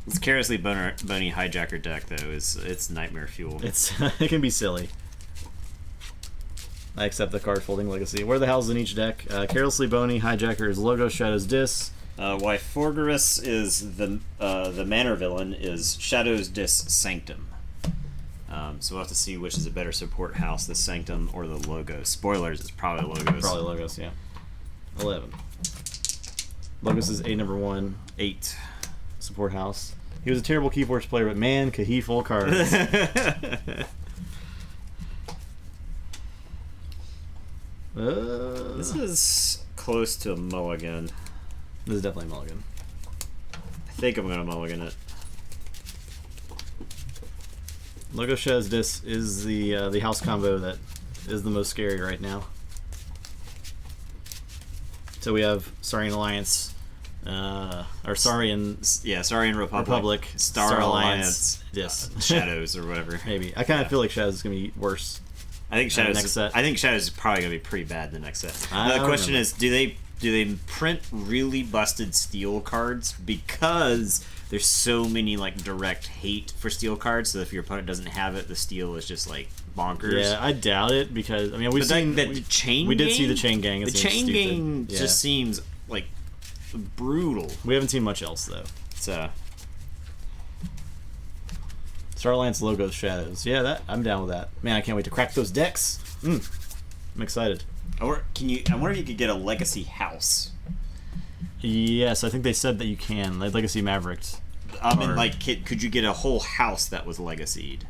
This Carelessly Bony Hijacker deck, though, it's nightmare fuel. It can be silly. I accept the card folding legacy. Where the hell's in each deck? Carelessly Bony Hijacker is Logo Shadows Dis. Why Forgerus is the Manor Villain is Shadows Dis Sanctum. So we'll have to see which is a better support house, the Sanctum or the Logos. Spoilers, it's probably Logos. Probably Logos, yeah. 11. Logos is #1. 8. Support house. He was a terrible Keyforge player, but man, could he full cards. This is close to a mulligan. This is definitely a mulligan. I think I'm gonna mulligan it. Logo Shadows Dis is the house combo that is the most scary right now. So we have Saurian Alliance, or Saurian Republic, Star Alliance, Dis, Shadows or whatever. Maybe I kind of feel like Shadows is gonna be worse. I think Shadows. Next set. I think Shadows is probably gonna be pretty bad in the next set. Now, the question is, do they print really busted steel cards because there's so many like direct hate for steel cards? So if your opponent doesn't have it, the steel is just like bonkers. Yeah, I doubt it because I mean we've seen the chain. We did see the chain gang. The chain gang just seems like brutal. We haven't seen much else though. So. Star Alliance Logos Shadows. Yeah, I'm down with that. Man, I can't wait to crack those decks. I'm excited. Or I wonder if you could get a Legacy House. Yes, I think they said that you can. Like Legacy Mavericks. Could you get a whole house that was legacied?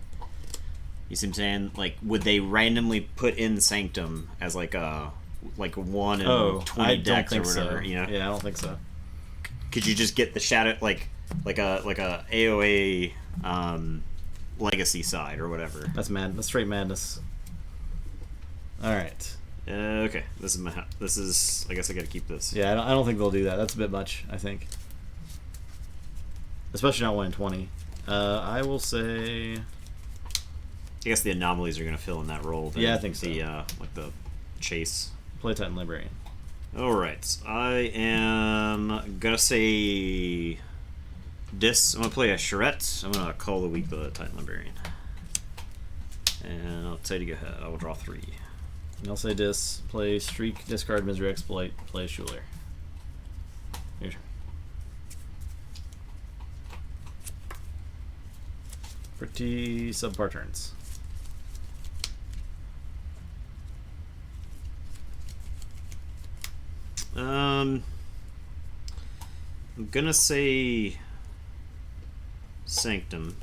You see what I'm saying? Like, would they randomly put in Sanctum as like a 1 in 20 decks or whatever? So. You know? Yeah, I don't think so. Could you just get the shadow like a AOA legacy side or whatever? That's mad. That's straight madness. All right. Okay. This is. I guess I got to keep this. Yeah, I don't think they'll do that. That's a bit much, I think. Especially not 1 in 20. I will say. I guess the anomalies are going to fill in that role. Yeah, I think so. Like the chase. Play Titan Librarian. All right. I am gonna say Dis. I'm gonna play a Charette. I'm gonna call the week the Titan Librarian. And I'll tell you to go ahead. I will draw 3. And I'll say Dis. Play Streak, discard Misery Exploit, play Schuler. Your turn. Pretty subpar turns. I'm gonna say Sanctum.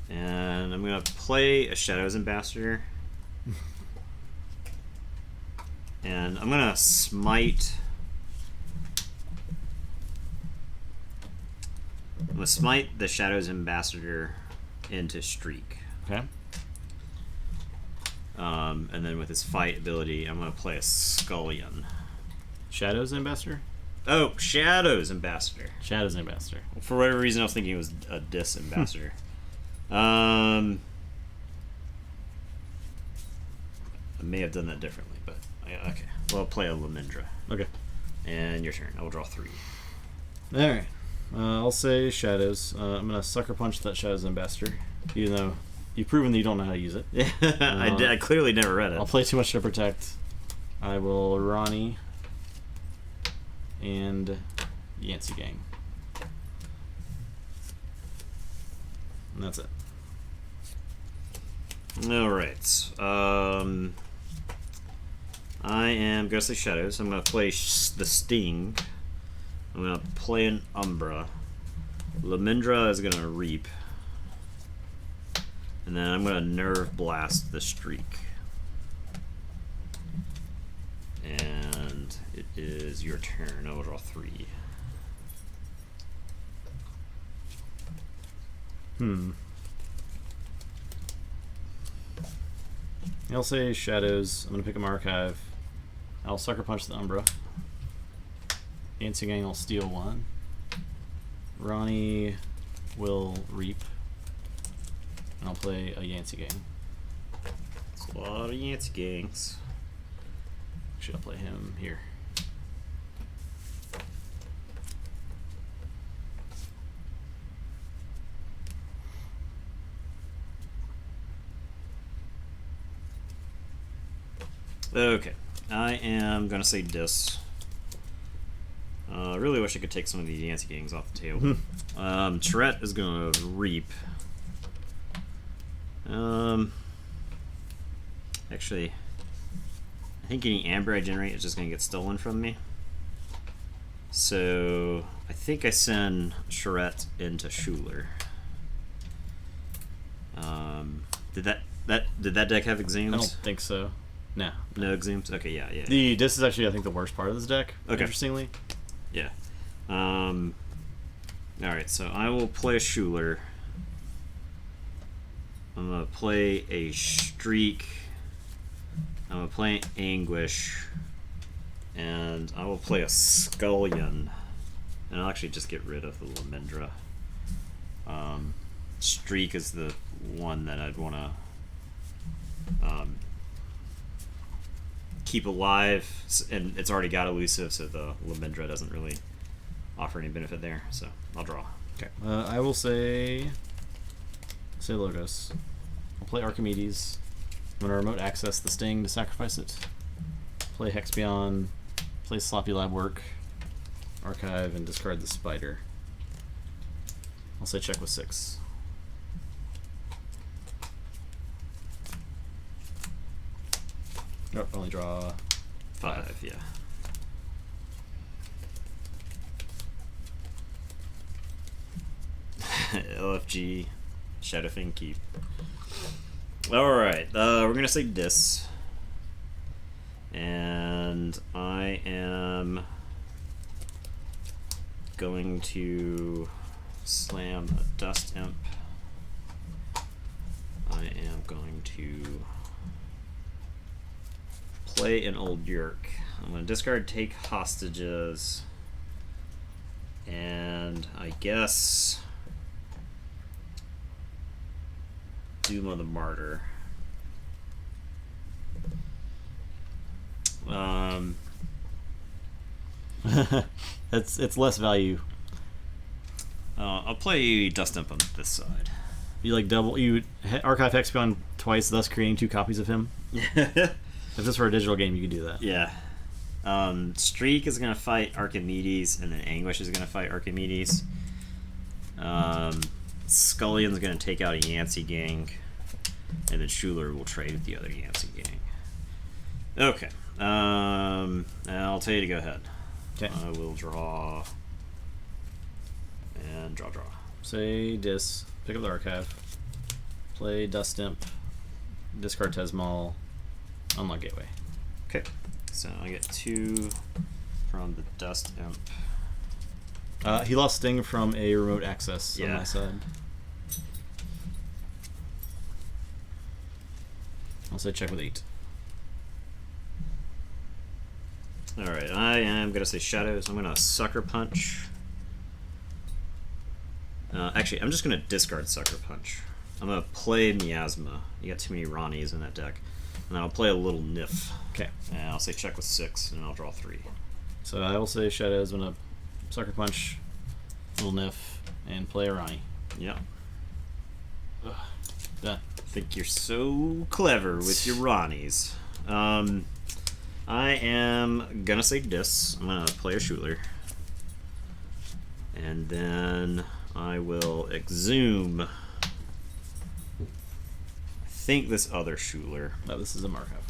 And I'm gonna play a Shadows Ambassador. And I'm gonna smite. I'm gonna smite the Shadows Ambassador into Streak. Okay. And then with his fight ability, I'm gonna play a Scullion. Shadows Ambassador? Oh, Shadows Ambassador. Shadows Ambassador. For whatever reason, I was thinking it was a Dis Ambassador. I may have done that differently, but okay. Well, I'll play a Lamindra. Okay. And your turn. I will draw 3. All right. I'll say Shadows. I'm gonna sucker punch that Shadows Ambassador, even though you've proven that you don't know how to use it. I clearly never read it. I'll play too much to protect. I will Ronnie and Yancey Gang. And that's it. Alright. I am going to say Shadows. I'm going to play the Sting. I'm going to play an Umbra. Lamindra is going to Reap. And then I'm going to Nerve Blast the Streak. And it is your turn. I will draw 3. I'll say Shadows. I'm going to pick a Archive. I'll Sucker Punch the Umbra. Yancey Gang will steal 1. Ronnie will Reap. And I'll play a Yancey Gang. It's a lot of Yancey Gangs. Actually, I'll play him here. Okay, I am gonna say dis. I really wish I could take some of these Yancey gangs off the table. Tourette is gonna reap. Actually, I think any amber I generate is just gonna get stolen from me. So I think I send Charette into Schuler. Did that deck have exhumes? I don't think so. No. No exhumes? Okay, yeah. This is actually, I think, the worst part of this deck, okay. Interestingly. Yeah. Alright, so I will play a Schuler. I'm going to play a Streak. I'm going to play Anguish. And I will play a Scullion. And I'll actually just get rid of the Lamendra. Streak is the one that I'd want to keep alive, and it's already got elusive, so the Lamendra doesn't really offer any benefit there, so I'll draw. Okay. I will say Logos. I'll play Archimedes. I'm going to remote access the Sting to sacrifice it. Play Hexbion. Play Sloppy Lab Work. Archive and discard the Spider. I'll say check with 6. Oh, only draw 5, yeah. LFG, Shadowfang Keep. Alright, we're gonna say dis. And I am going to slam a Dust Imp. I am going to play an Old Yerk. I'm going to discard Take Hostages. And I guess Duma the Martyr. It's less value. I'll play Dust Imp on this side. You archive Hexbion twice, thus creating 2 copies of him. If this were a digital game, you could do that. Yeah. Streak is going to fight Archimedes, and then Anguish is going to fight Archimedes. Scullion's going to take out a Yancey gang, and then Schuler will trade with the other Yancey gang. Okay. I'll tell you to go ahead. Okay. I will draw and draw. Say dis, pick up the archive, play Dust Imp, discard Tesmal, unlock Gateway. Okay, so I get 2 from the Dust Imp. He lost Sting from a remote access on my side. I'll say check with 8. Alright, I am going to say Shadows. I'm going to Sucker Punch. Actually, I'm just going to discard Sucker Punch. I'm going to play Miasma. You got too many Ronnies in that deck. And then I'll play a little Nif. Okay. And I'll say check with 6, and I'll draw 3. So I will say Shadows. I'm going to Sucker Punch, little Nif, and play a Ronnie. Yep. Done. I think you're so clever with your Ronnies. I am gonna say dis. I'm gonna play a Schuler. And then I will exhume. I think this other Schuler. No, this is a Markov.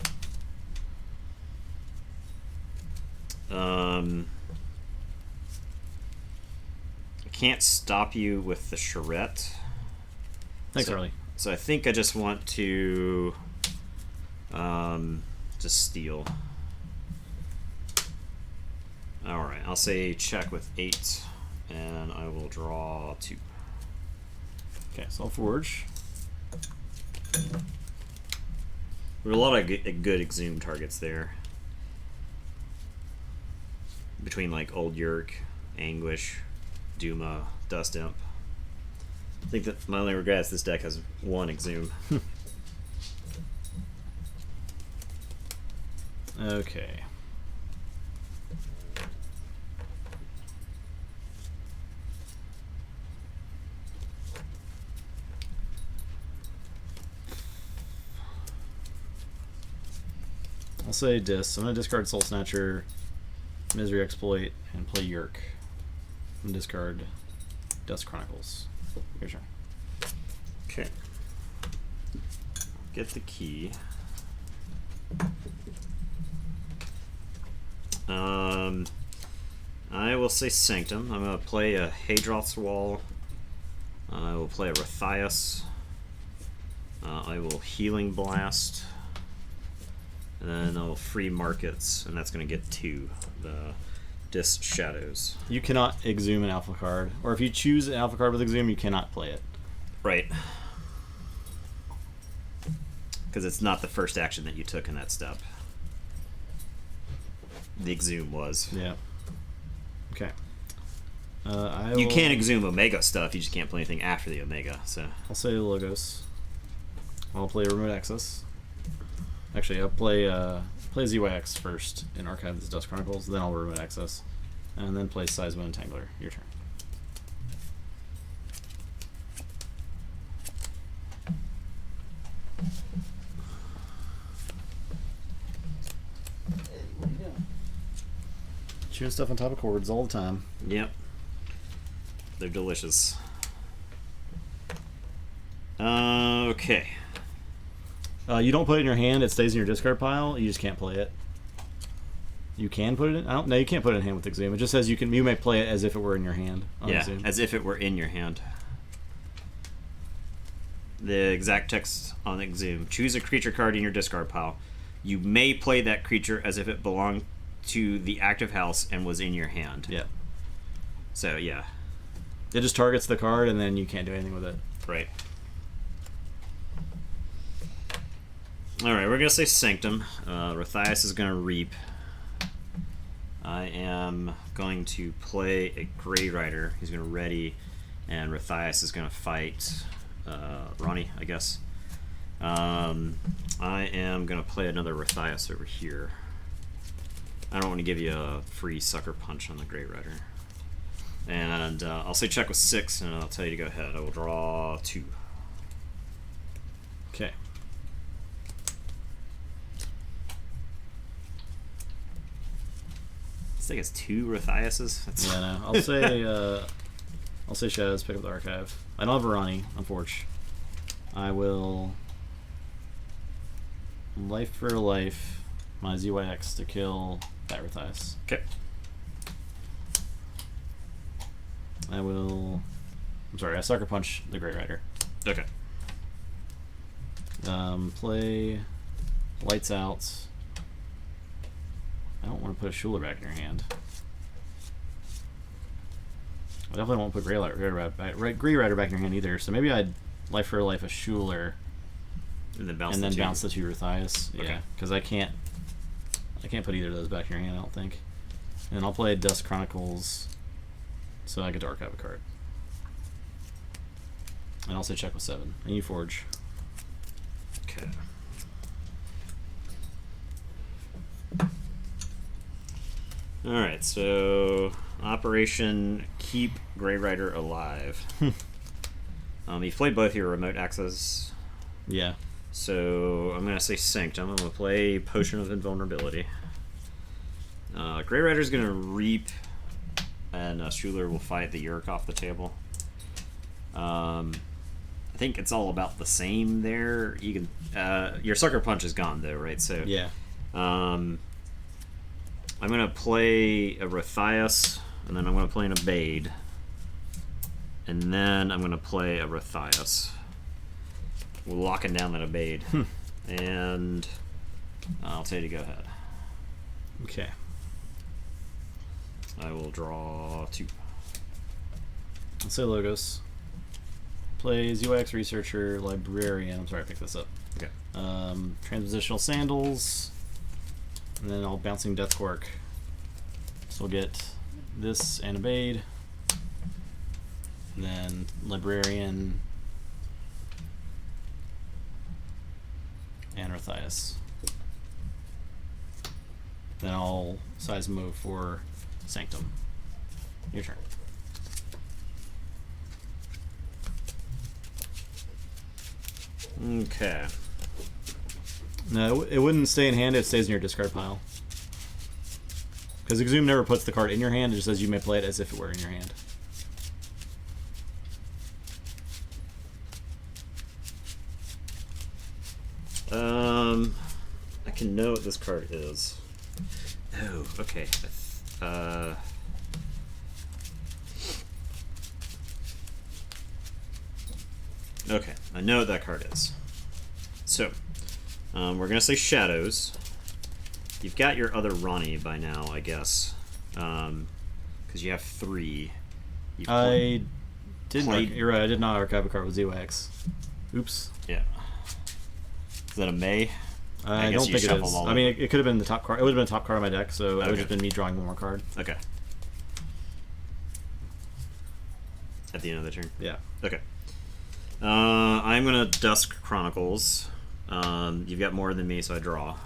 I can't stop you with the Charette. Thanks, Harley. So I think I just want to just steal. Alright, I'll say check with 8, and I will draw 2. Okay, so I'll forge. There were a lot of good exhume targets there. Between like Old Yerk, Anguish, Duma, Dust Imp. I think that my only regret is this deck has 1 exhume. Okay. I'll say Dis. I'm going to discard Soul Snatcher, Misery Exploit, and play Yerk. And discard Dust Chronicles. Your turn. Okay. Get the key. I will say Sanctum. I'm going to play a Hadroth's Wall. I will play a Rathias. I will Healing Blast. And then I'll free Markets, and that's going to get 2. The Dis Shadows. You cannot exhume an alpha card. Or if you choose an alpha card with exhume, you cannot play it. Right. Because it's not the first action that you took in that step. The exhume was. Yeah. Okay. You can exhume Omega stuff, you just can't play anything after the Omega. So I'll say Logos. I'll play Remote Access. Actually, I'll play ZYX first and archive this Dust Chronicles, then I'll Remote Access. And then play Seismo Entangler. Your turn. Chewing stuff on top of cords all the time. Yep. They're delicious. Okay. You don't put it in your hand, it stays in your discard pile, you just can't play it. You can put it in? No, you can't put it in hand with Exhume. It just says you may play it as if it were in your hand. Yeah, as if it were in your hand. The exact text on Exhume. Choose a creature card in your discard pile. You may play that creature as if it belonged to the active house and was in your hand. Yeah. So, yeah. It just targets the card and then you can't do anything with it. Right. Alright, we're going to say Sanctum. Rathias is going to Reap. I am going to play a Grey Rider. He's going to Ready, and Rathias is going to fight Ronnie, I guess. I am going to play another Rathias over here. I don't want to give you a free Sucker Punch on the Grey Rider. And I'll say check with 6, and I'll tell you to go ahead. I will draw 2. Okay. This thing has 2 Rathiases. That's Yeah, no. I'll say Shadows, pick up the archive. I don't have a Ronnie, unfortunately. I will Life for Life my ZYX to kill that Rathias. okay. I will I Sucker Punch the Grey Rider. Okay. Play Lights Out. I don't want to put a Schuler back in your hand. I definitely won't put Grey Rider back in your hand either. So maybe I'd Life for Life a Schuler, And then bounce the 2 Rathias. Okay. Yeah, because I can't put either of those back in your hand. I don't think. And I'll play Dust Chronicles, so I get to archive a card. And I'll say check with 7. And you Forge. Okay. Alright, so Operation Keep Grey Rider Alive. You've played both your remote access. Yeah. So I'm going to say Sanctum. I'm going to play Potion of Invulnerability. Grey Rider's going to Reap, and Schuler will fight the Yerk off the table. I think it's all about the same there. You can your Sucker Punch is gone though, right? So Yeah. I'm going to play a Rathias, and then I'm going to play an Abade. And then I'm going to play a Rathias. We're locking down that Abade. And I'll tell you to go ahead. Okay. I will draw 2. I'll say Logos. Play ZYX Researcher, Librarian. I'm sorry, I picked this up. Okay. Transpositional Sandals. And then I'll Bouncing Death Quark. So we'll get this and Abade. And then Librarian. And Rathias. Then I'll size move for Sanctum. Your turn. Okay. No, it wouldn't stay in hand. It stays in your discard pile. Because Exhume never puts the card in your hand. It just says you may play it as if it were in your hand. I can know what this card is. Oh, okay. Okay, I know what that card is. So, we're gonna say Shadows. You've got your other Ronnie by now, I guess, because you have 3. I did. You're right. I did not archive a card with ZYX. Oops. Yeah. Is that a May? I don't think it is. I mean, it could have been the top card. It would have been the top card on my deck, so it would have just been me drawing one more card. Okay. At the end of the turn? Yeah. Okay. I'm going to Dusk Chronicles. You've got more than me, so I draw.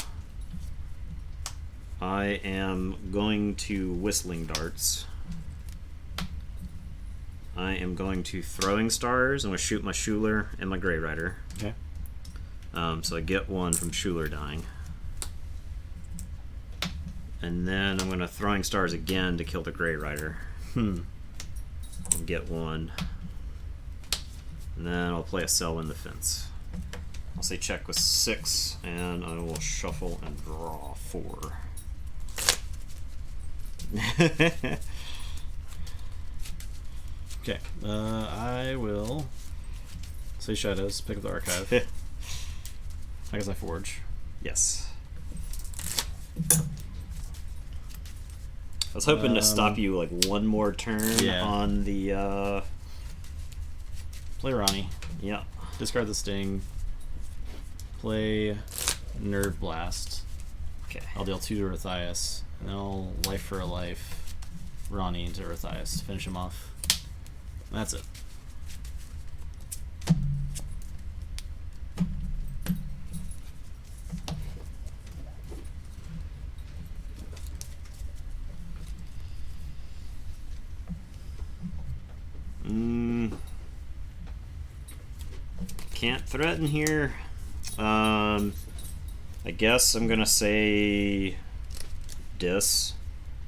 I am going to Whistling Darts. I am going to Throwing Stars. I'm going to shoot my Schuler and my Grey Rider. Okay. So I get 1 from Schuler dying. And then I'm going to Throwing Stars again to kill the Grey Rider. And get 1. And then I'll play a Cell in the Fence. I'll say check with 6, and I will shuffle and draw 4. Okay. I will say Shadows, pick up the archive. I guess I Forge. Yes. I was hoping to stop you like one more turn on the. Play Ronnie. Yeah. Discard the Sting. Play Nerd Blast. Okay. I'll deal 2 to Earthias. And then I'll Life for a Life Ronnie into Earthias. Finish him off. That's it. Can't threaten here. I guess I'm gonna say Dis.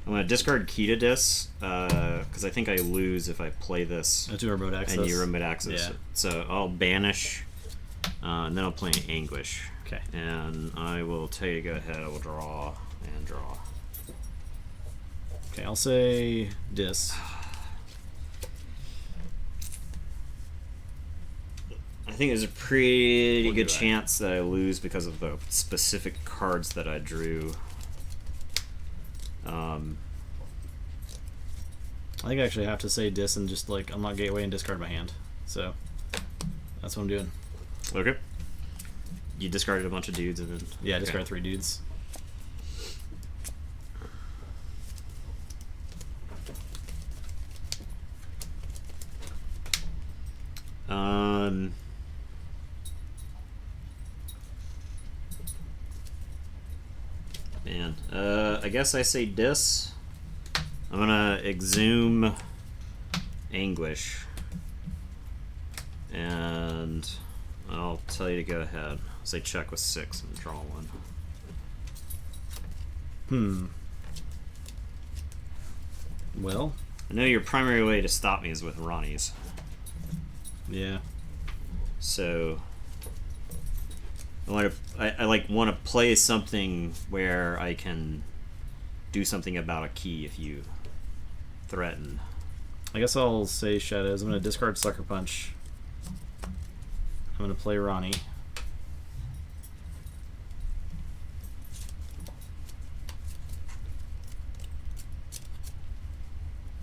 I'm gonna discard Key to Dis because I think I lose if I play this. Do remote access. And you remote access. Yeah. So I'll banish, and then I'll play an Anguish. Okay. And I will tell you to go ahead. I will draw and draw. Okay, I'll say Dis. I think there's a pretty good chance that I lose because of the specific cards that I drew. I think I actually have to say Dis and just like unlock Gateway and discard my hand. So that's what I'm doing. Okay. You discarded a bunch of dudes and then I discarded 3 dudes. Man, I guess I say Dis. I'm gonna Exhume Anguish, and I'll tell you to go ahead. I'll say check with 6 and draw 1. Well, I know your primary way to stop me is with Ronnie's. Yeah. So I like want to play something where I can do something about a key if you threaten. I guess I'll say Shadows. I'm going to discard Sucker Punch. I'm going to play Ronnie.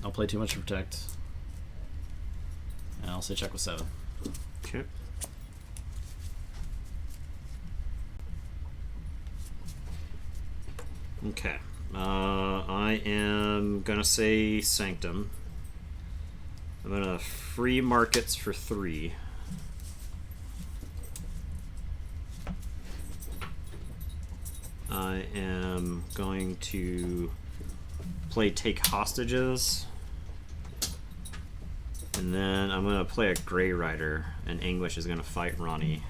I'll play Too Much to Protect. And I'll say check with 7. Okay. Okay. I am gonna say Sanctum. I'm gonna free markets for 3. I am going to play Take Hostages. And then I'm gonna play a Grey Rider, and Anguish is gonna fight Ronnie.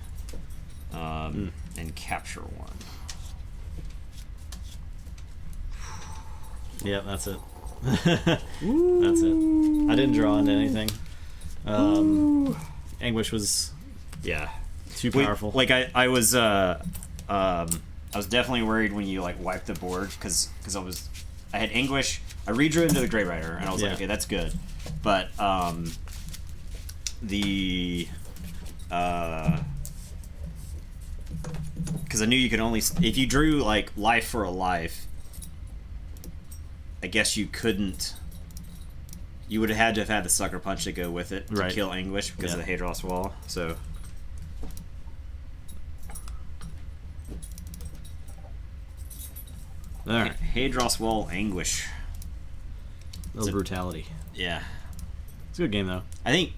and capture 1. Yeah, that's it. That's it. I didn't draw into anything. Anguish was too powerful. I was definitely worried when you like wiped the board because I had Anguish. I redrew into the Grey Rider and I was like, okay, that's good, but because I knew you could only if you drew like life for a life. I guess you couldn't. You would have had to have had the Sucker Punch to go with it to kill Anguish because of the Hadros Wall. So. All right. Hadros Wall Anguish. Little brutality. Yeah. It's a good game though. I think,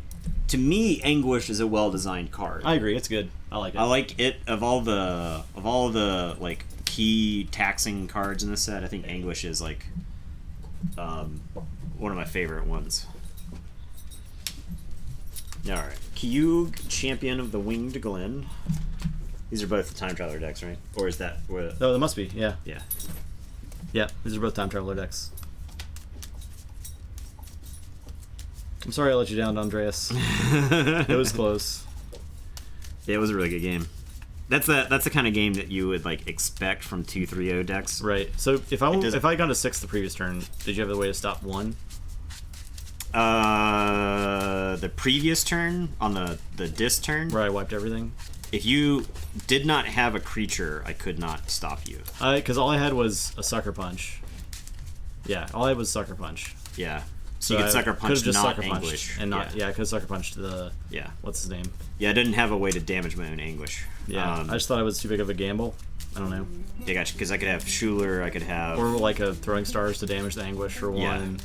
to me, Anguish is a well-designed card. I agree. It's good. I like it. I like it of all the like key taxing cards in this set. I think Anguish is like. One of my favorite ones. Alright. Kyug, Champion of the Winged Glen. These are both the Time Traveler decks, right? Or is that... Oh, it must be, yeah. Yeah. Yeah, these are both Time Traveler decks. I'm sorry I let you down, Andreas. It was close. Yeah, it was a really good game. That's the kind of game that you would like expect from 2-3-0 decks. Right. So if I got a 6 the previous turn, did you have a way to stop 1? The previous turn on the disc turn where I wiped everything. If you did not have a creature, I could not stop you. Because all I had was a Sucker Punch. Yeah, all I had was Sucker Punch. Yeah. So you could Sucker Punch, just not Sucker Anguish. And not, I could have Sucker Punched the... Yeah. What's his name? Yeah, I didn't have a way to damage my own Anguish. Yeah, I just thought it was too big of a gamble. I don't know. Yeah, gotcha, because I could have Schuler, I could have... Or like a Throwing Stars to damage the Anguish for 1.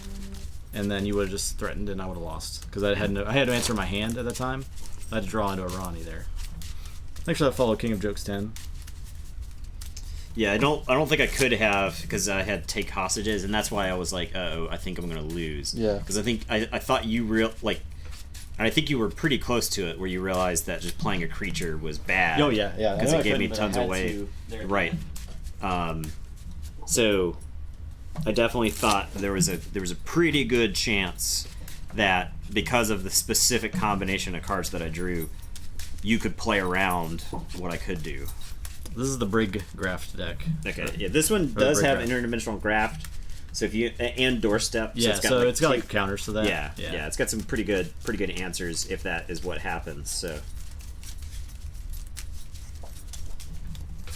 And then you would have just threatened and I would have lost. Because I had to answer my hand at that time. I had to draw into a Ronnie there. Actually, I followed King of Jokes 10. Yeah, I don't think I could have because I had take hostages, and that's why I was like, oh, I think I'm gonna lose. Yeah. Because I thought you I think you were pretty close to it, where you realized that just playing a creature was bad. Oh yeah. Because it gave me tons of weight. Right. So I definitely thought there was a pretty good chance that because of the specific combination of cards that I drew, you could play around what I could do. This is the Brig Graft deck. Okay, yeah, this one does have interdimensional graft, so if you and doorstep. Yeah, so it's got like counters to that. Yeah, it's got some pretty good answers if that is what happens. So,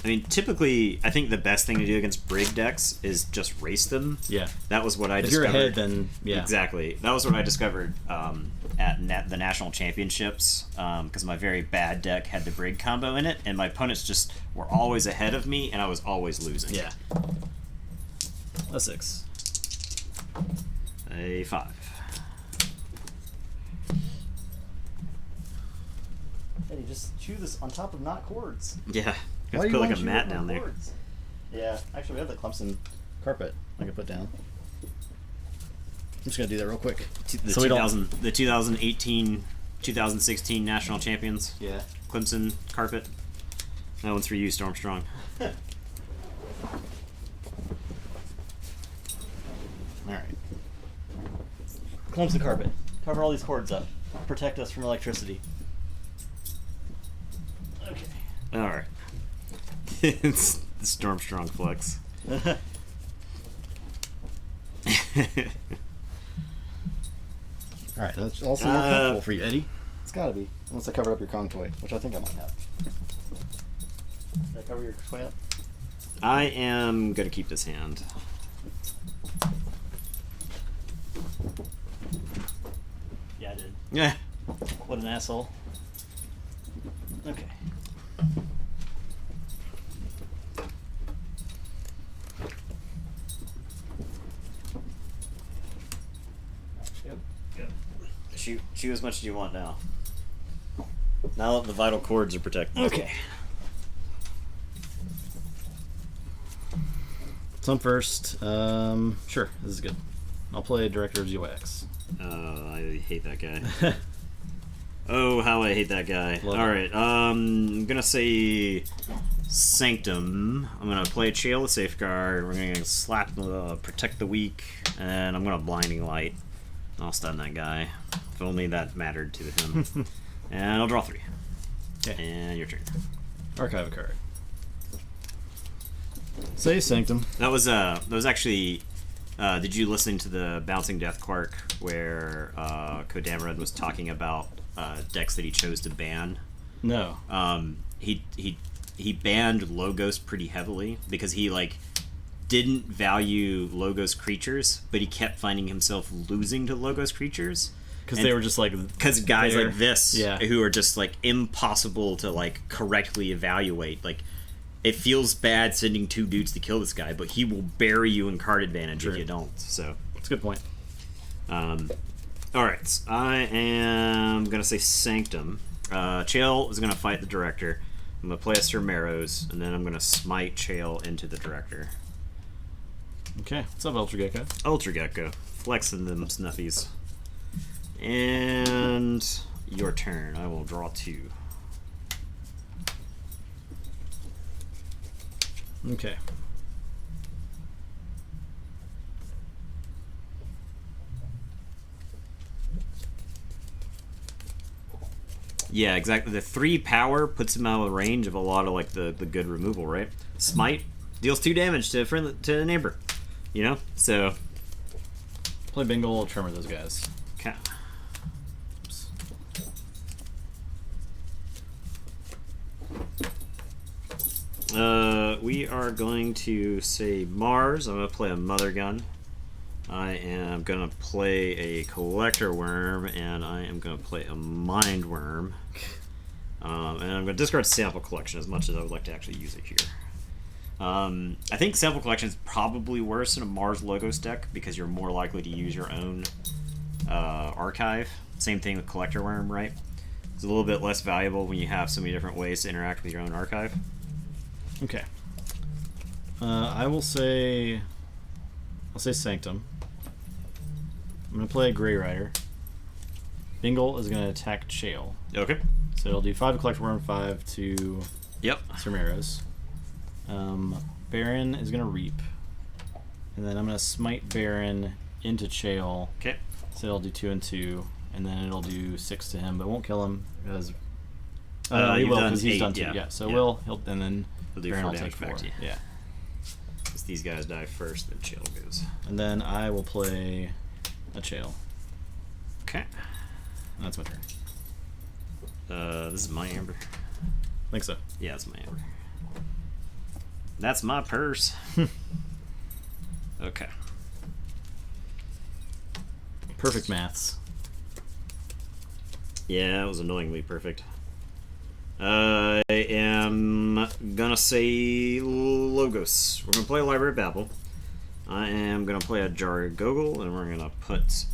I mean, typically, I think the best thing to do against Brig decks is just race them. Yeah, that was what I discovered. If you're ahead, then exactly. That was what I discovered at the national championships, because my very bad deck had the Brig combo in it, and my opponents just were always ahead of me, and I was always losing. Yeah. A 6. A 5. Eddie, just chew this on top of not chords. Yeah. You have to put like a mat down there. Yeah, actually, we have the Clemson carpet I can put down. I'm just gonna do that real quick. The 2018, 2016 national champions. Yeah. Clemson carpet. That one's for you, Stormstrong. All right. Clemson carpet. Cover all these cords up. Protect us from electricity. Okay. All right. It's the Stormstrong flex. Alright, that's also more comfortable for you, Eddie. It's gotta be. Unless I covered up your Kong toy, which I think I might have. Did I cover your toy up? I am gonna keep this hand. Yeah, I did. Yeah. What an asshole. Okay. Shoot as much as you want now. Now that the vital cords are protected. Okay. So I'm first. Sure, this is good. I'll play Director of ZYX. I hate that guy. Oh, how I hate that guy. Alright, I'm gonna say Sanctum. I'm gonna play a Chael of Safeguard. We're gonna slap Protect the Weak, and I'm gonna Blinding Light. I'll stun that guy. If only that mattered to him. And I'll draw 3. Okay. And your turn. Archive a card. Say Sanctum. That was actually. Did you listen to the Bouncing Death Quark where Kodamrad was talking about decks that he chose to ban? No. He banned Logos pretty heavily because he didn't value Logos creatures, but he kept finding himself losing to Logos creatures because they were just because guys like this who are just impossible to correctly evaluate. It feels bad sending 2 dudes to kill this guy, but he will bury you in card advantage if you don't. So that's a good point. All right, I am gonna say Sanctum. Chael is gonna fight the Director. I'm gonna play a Sir Marrows, and then I'm gonna smite Chael into the Director. Okay, what's up, Ultra Gecko? Ultra Gecko, flexing them snuffies. And your turn. I will draw 2. Okay. Yeah, exactly. The 3 power puts him out of range of a lot of the good removal, right? Smite deals 2 damage to a neighbor. You know? So play Bingle, tremor those guys. Okay. We are going to say Mars. I'm going to play a Mother Gun. I am going to play a Collector Worm, and I am going to play a Mind Worm. And I'm going to discard Sample Collection as much as I would like to actually use it here. I think Sample Collection is probably worse in a Mars Logos deck because you're more likely to use your own archive. Same thing with Collector Worm, right? It's a little bit less valuable when you have so many different ways to interact with your own archive. Okay. I'll say Sanctum. I'm going to play a Grey Rider. Bingle is going to attack Chael. Okay. So it'll do 5 to Collector Worm, 5 to Sir Marrows. Baron is going to Reap. And then I'm going to smite Baron into Chael. Okay. So it'll do 2 and 2. And then it'll do 6 to him, but it won't kill him because he will because he's done 2. Yeah. So he'll and then he'll do Baron 4 will damage take 4. back to you. Yeah. Because these guys die first, then Chael goes. And then I will play a Chael. Okay. And that's my turn. This is my Amber. I think so. Yeah, it's my Amber. That's my purse. Okay. Perfect maths. Yeah, it was annoyingly perfect. I am gonna say Logos. We're gonna play a Library of Babel. I am gonna play a Jargogel, and we're gonna put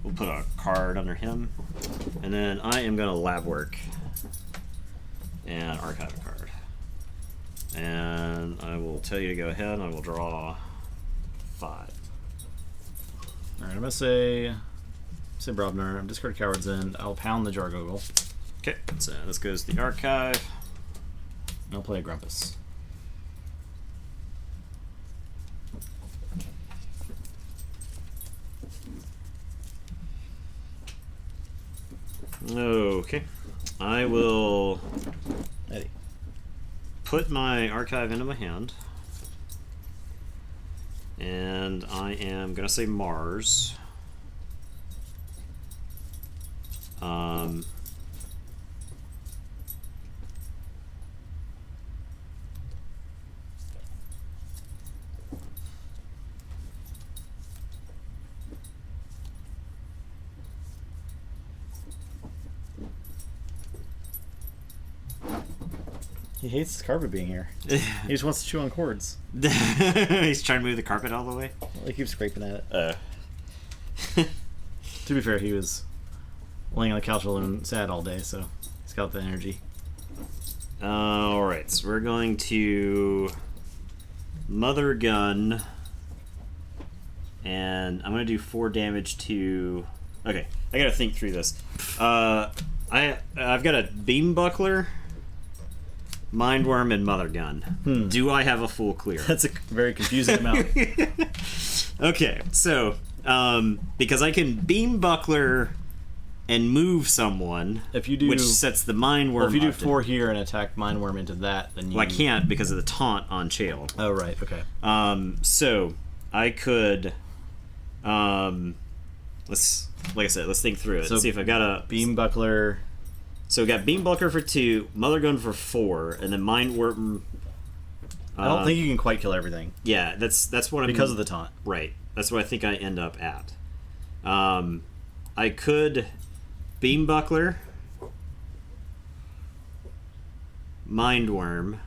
we'll put a card under him, and then I am gonna Lab Work and archive a card. And I will tell you to go ahead, and I will draw 5. All right, I'm gonna say Brobnar. I'm discard Coward's End. I'll pound the Jargogel. Okay, so this goes to the archive. And I'll play a Grumpus. Okay, I will Eddie. put my archive into my hand, and I am gonna say Mars. He hates the carpet being here. He just wants to chew on cords. He's trying to move the carpet all the way. Well, he keeps scraping at it. To be fair, he was laying on the couch alone, sad all day, so he's got the energy. Alright, so we're going to Mother Gun, and I'm going to do 4 damage to Okay, I gotta think through this. I've got a beam buckler, mindworm, and mother gun. Do I have a full clear? That's a very confusing amount. Okay, so because I can beam buckler and move someone, if you do, which sets the mindworm. Well, if you do 4 here and attack mindworm into that, then you. Well, I can't because of the taunt on Chael. Oh right, okay. So I could, let's think through it. So see if I got a beam buckler. So we got beam buckler for 2, mother gun for 4, and then mindworm. I don't think you can quite kill everything. Yeah, that's what I'm because of the taunt. Right. That's what I think I end up at. I could beam buckler, mindworm,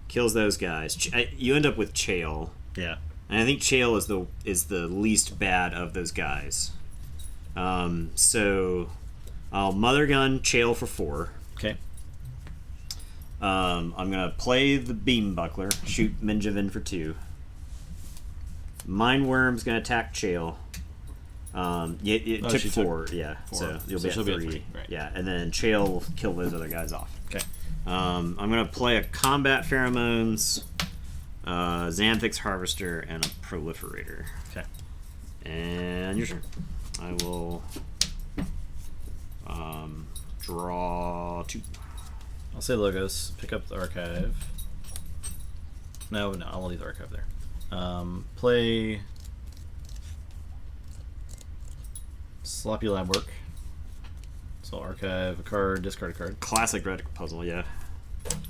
kills those guys. You end up with Chael. Yeah. And I think Chael is the least bad of those guys. So I'll mother gun Chael for 4. Okay. I'm gonna play the beam buckler, shoot Menjavin for 2. Mindworm's gonna attack Chael. It took 4, yeah. 4. So you'll be at 3. Right. Yeah, and then Chael will kill those other guys off. Okay. I'm gonna play a combat pheromones, Xanthix harvester, and a proliferator. Okay. And your turn. I will draw 2. I'll say logos. Pick up the archive. No, I'll leave the archive there. Play sloppy lab work. So archive a card, discard a card. Classic red puzzle, yeah.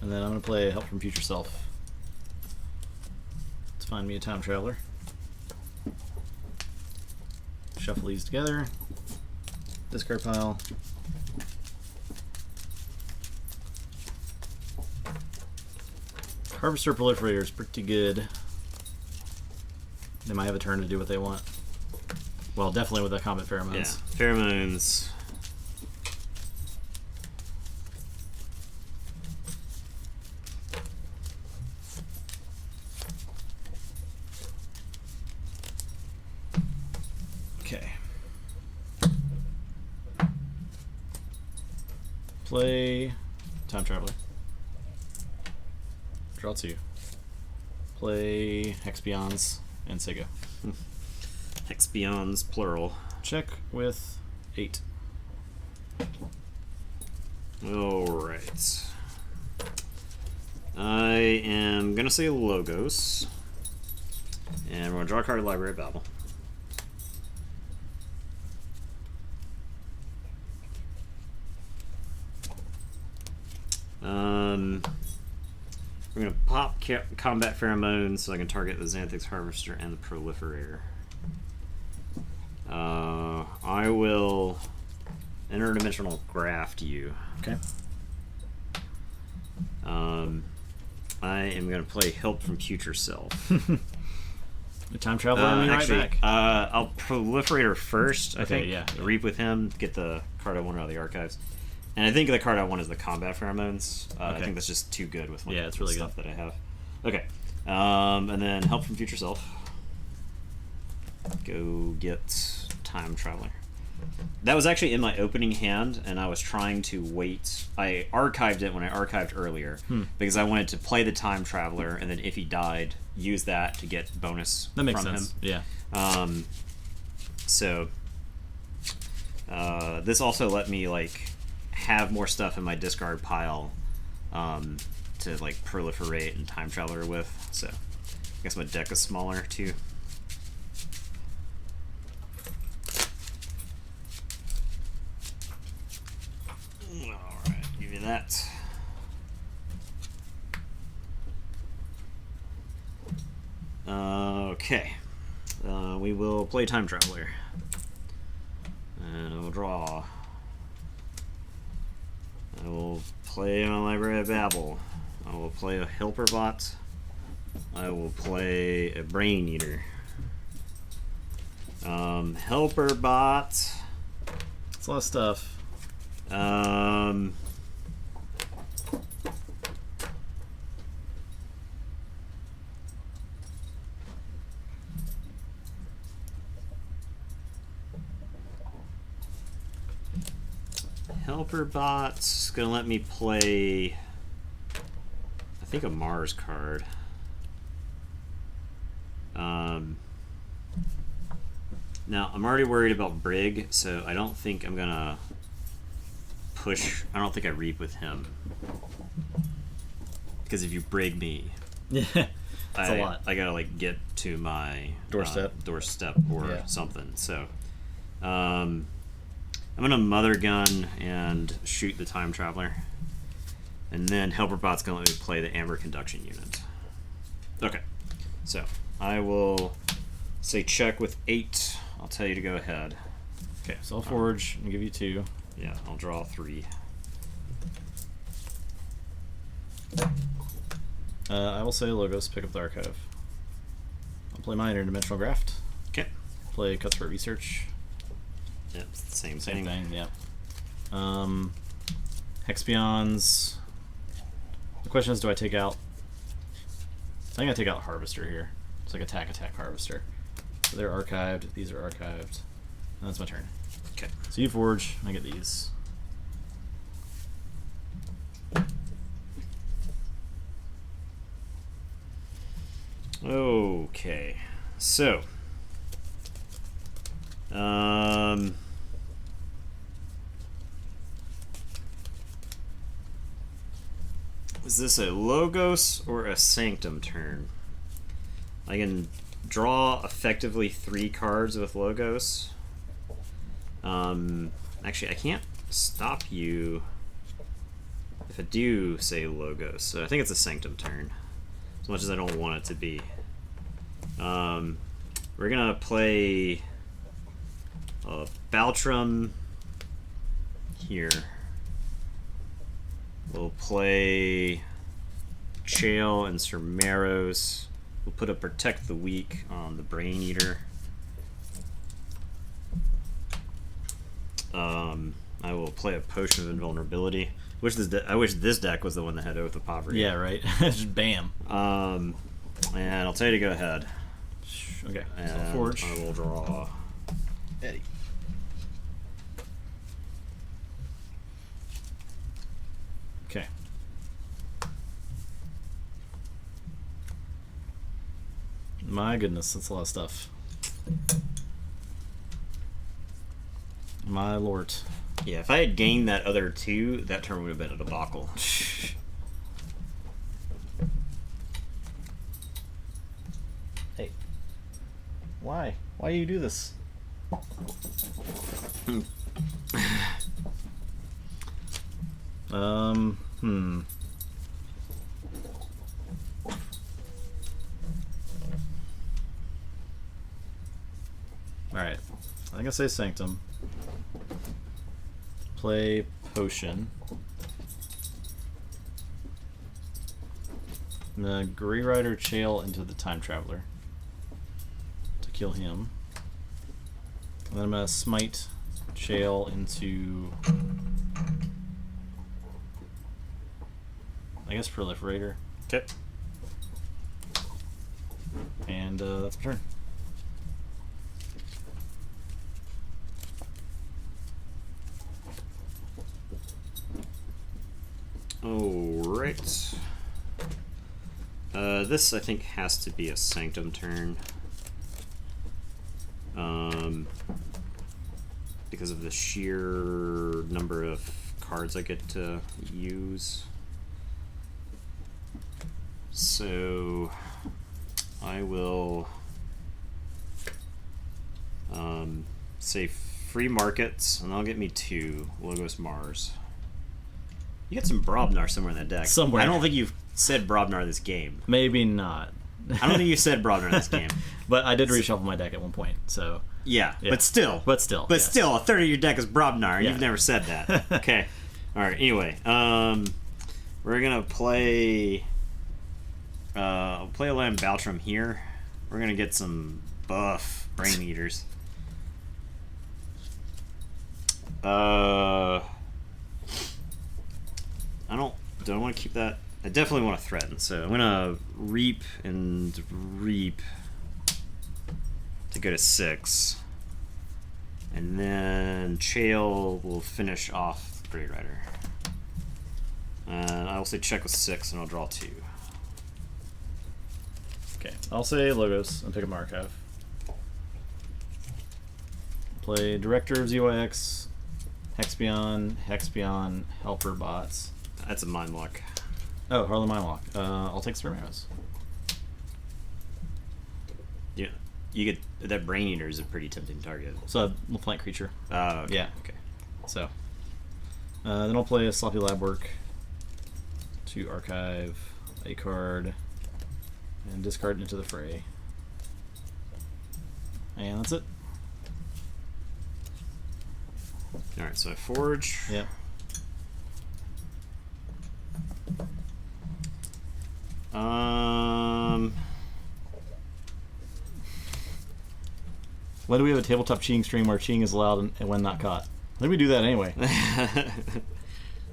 And then I'm gonna play Help from Future Self. Let's find me a time traveler. Shuffle these together. Discard pile. Harvester Proliferator is pretty good. They might have a turn to do what they want. Well, definitely with the combat pheromones. Yeah, pheromones. Okay. Play Time Traveler. Draw 2. Play Hexbeyonds and Sega. Hexbeyonds, plural. Check with 8. Alright. I am going to say logos. And we're going to draw a card of Library of Babel. We're going to pop combat pheromones so I can target the Xanthix harvester and the proliferator. I will interdimensional graft you. Okay. I am going to play Help from Future Self. The time traveler on me actually, right back. I'll proliferator first. I think. Yeah. Reap with him. Get the card I want out of the archives. And I think the card I want is the combat pheromones. I think that's just too good with it's really stuff that I have. Okay. And then Help from Future Self. Go get Time Traveler. That was actually in my opening hand, and I was trying to wait. I archived it when I archived earlier because I wanted to play the Time Traveler, and then if he died, use that to get bonus that makes from sense. him. Yeah. So this also let me like have more stuff in my discard pile to like proliferate and time traveler with. So I guess my deck is smaller too. Alright, give you that. Okay. We will play Time Traveler. And I will draw. I will play my Library of Babel. I will play a Helper Bot. I will play a Brain Eater. Helper Bot. It's a lot of stuff. Helper Bot's gonna let me play, I think, a Mars card. Now, I'm already worried about Brig, so I don't think I'm gonna push. I don't think I reap with him. Because if you Brig me, Yeah, it's a lot. I gotta like get to my Doorstep or something. So, I'm gonna Mother Gun and shoot the Time Traveler, and then Helperbot's gonna let me play the Amber Conduction unit. Okay, so I will say check with 8. I'll tell you to go ahead. Okay, so I'll forge and give you 2. Yeah, I'll draw 3. I will say Logos, pick up the archive. I'll play my Interdimensional Graft. Okay. Play Cutthroat Research. Yep, it's the same Same thing. thing, yeah. Hexpeons. The question is, do I take out... I think I take out Harvester here. It's like attack, Harvester. So they're archived, these are archived. And that's my turn. Okay. So you forge, I get these. Okay. So. Is this a Logos or a Sanctum turn? I can draw effectively 3 cards with Logos. Actually, I can't stop you if I do say Logos. So I think it's a Sanctum turn, as much as I don't want it to be. We're gonna play Baltrum here. We'll play Chael and Cermeros. We'll put a Protect the Weak on the Brain Eater. I will play a Potion of Invulnerability. I wish this deck was the one that had Oath of Poverty. Yeah, right. Just bam. And I'll tell you to go ahead. Okay, And so forge. I will draw Eddie. Okay. My goodness, that's a lot of stuff. My lord. Yeah, if I had gained that other 2, that turn would have been a debacle. Hey. Why? Why do you do this? Alright. I think I say Sanctum. Play Potion. I'm gonna Grey Rider Chael into the Time Traveler to kill him. And then I'm gonna Smite Chael into, I guess, Proliferator. Okay. And that's my turn. Alright. This, I think, has to be a Sanctum turn. Because of the sheer number of cards I get to use. So I will say free markets, and that'll get me 2 Logos Mars. You got some Brobnar somewhere in that deck. Somewhere. I don't think you've said Brobnar this game. Maybe not. I don't think you said Brobnar this game. But I did reshuffle my deck at one point, so... Yeah, but still. But still. But yes. still, a third of your deck is Brobnar. Yeah. You've never said that. Okay. Alright, anyway. We're going to play... play a land Baltrum here. We're going to get some buff Brain Eaters. Do I want to keep that? I definitely want to threaten, so I'm gonna reap and reap to go to 6, and then Chael will finish off Grey Rider. And I will say check with 6, and I'll draw 2. Okay, I'll say Logos and pick up my archive. Play Director of ZYX, Hex-Beyond, Helper Bots. That's a Mind Lock. Oh, Harlem Mindlock. I'll take Sperm Arrows. Yeah, you get that Brain Eater is a pretty tempting target. So a flank creature. Okay. Yeah. Okay. So then I'll play a Sloppy Lab Work to archive a card and discard it into the fray. And that's it. All right, so I forge. Yep. Why do we have a tabletop cheating stream where cheating is allowed and when not caught? I think we do that anyway.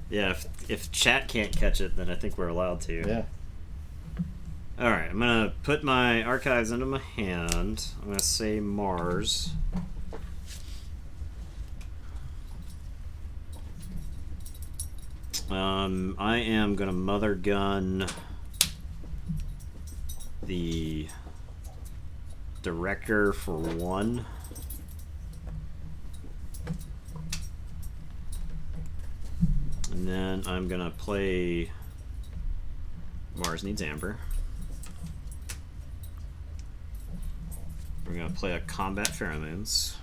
Yeah, if chat can't catch it, then I think we're allowed to. Yeah. All right, I'm gonna put my archives into my hand. I'm gonna say Mars. I am gonna Mother Gun the Director for 1. And then I'm gonna play Mars Needs Amber. We're gonna play a Combat Pheromones.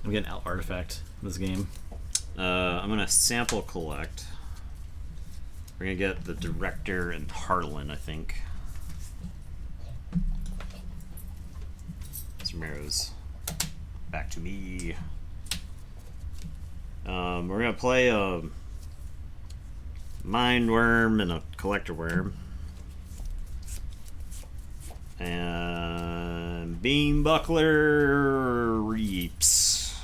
I'm getting out artifact in this game. I'm gonna sample collect. We're gonna get the Director and Harlan, I think. Some arrows. Back to me. We're gonna play a Mind Worm and a Collector Worm. And Beam Buckler reaps.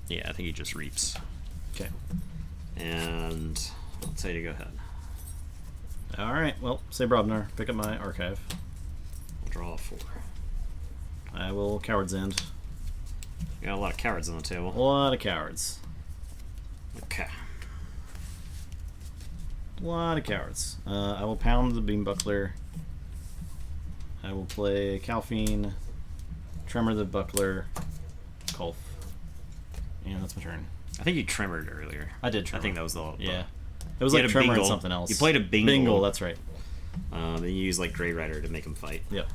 Yeah, I think he just reaps. Okay. And I'll tell you to go ahead. All right. Well, say Brobnar. Pick up my archive. I'll draw 4. I will Coward's End. Got a lot of cowards on the table. A lot of cowards. Okay. A lot of cowards. I will pound the Beam Buckler. I will play Calphine, Tremor the Buckler, Kulf. And that's my turn. I think you tremmered earlier. I did tremor. I think that was the... Yeah. It was You like had a Tremor and Bingle. something else. You played a Bingle. Bingle, that's right. Then you use like Grey Rider to make him fight. Yep.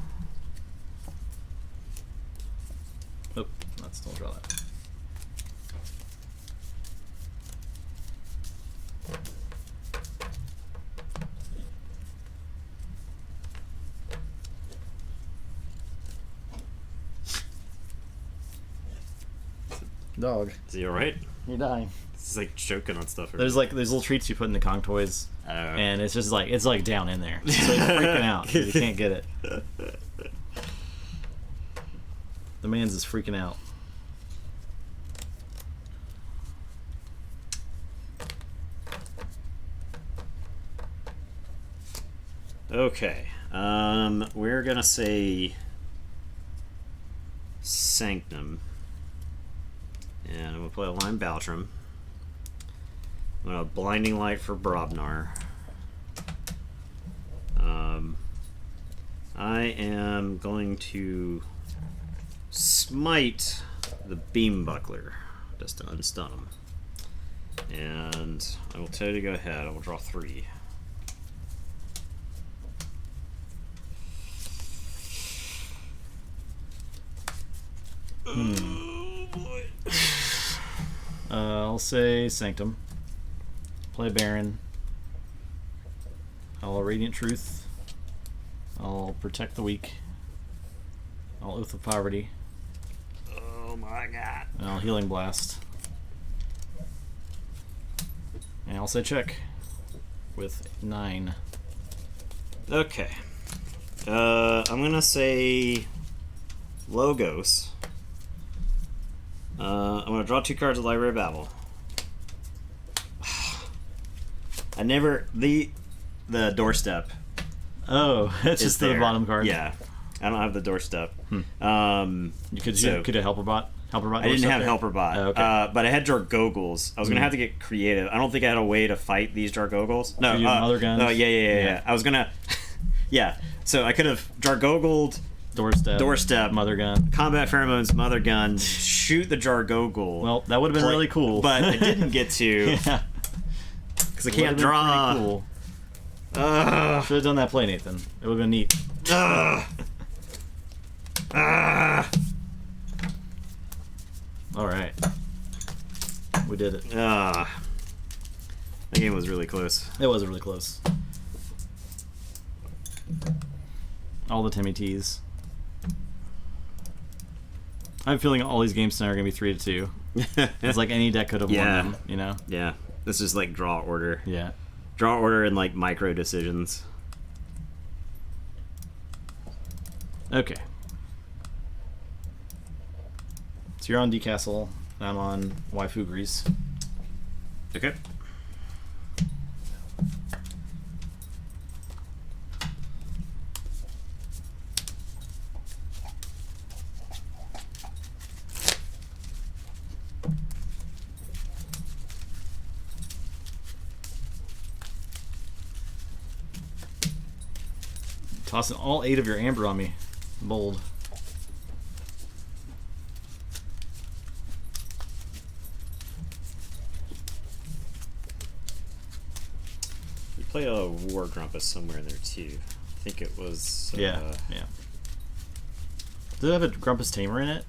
Oh, let's still draw that. Dog. Is he alright? You're dying. He's like choking on stuff. There's like these little treats you put in the Kong toys, and it's just like down in there, so he's freaking out 'cause he can't get it. The man's is freaking out. Okay. We're gonna say Sanctum. And I'm gonna play a Lime Baltram. I'm gonna Blinding Light for Brobnar. I am going to Smite the Beam Buckler just to unstun him. And I will tell you to go ahead. I will draw 3. Oh boy. I'll say Sanctum. Play Baron. I'll Radiant Truth. I'll Protect the Weak. I'll Oath of Poverty. Oh my god. And I'll Healing Blast. And I'll say check with 9. Okay. I'm gonna say Logos. I'm gonna draw 2 cards of Library of Babel. I never the doorstep. Oh, that's just the there. bottom card. Yeah, I don't have the doorstep. You could have Helper Bot. Helperbot? I didn't have Helperbot. Oh, okay. But I had Jargogles. I was gonna have to get creative. I don't think I had a way to fight these Jargogles. No, Mother Guns? No, yeah. I was gonna. Yeah, so I could have Jargogled. Doorstep, Mother Gun, Combat Pheromones, Mother Gun, shoot the Jargogle. Well, that would have been really cool, but I didn't get to. Yeah, because I can't draw. Cool. Should have done that play, Nathan. It would have been neat. All right, we did it. That game was really close. It was really close. All the Timmy T's. I have a feeling all these games tonight are going to be 3-2. It's like any deck could have won them, you know? Yeah. This is like draw order. Yeah. Draw order and like micro decisions. Okay. So you're on D Castle. I'm on Waifu Grease. Okay. Tossing all 8 of your amber on me. Bold. You played a War Grumpus somewhere in there too. I think it was. Yeah. Does it have a Grumpus Tamer in it?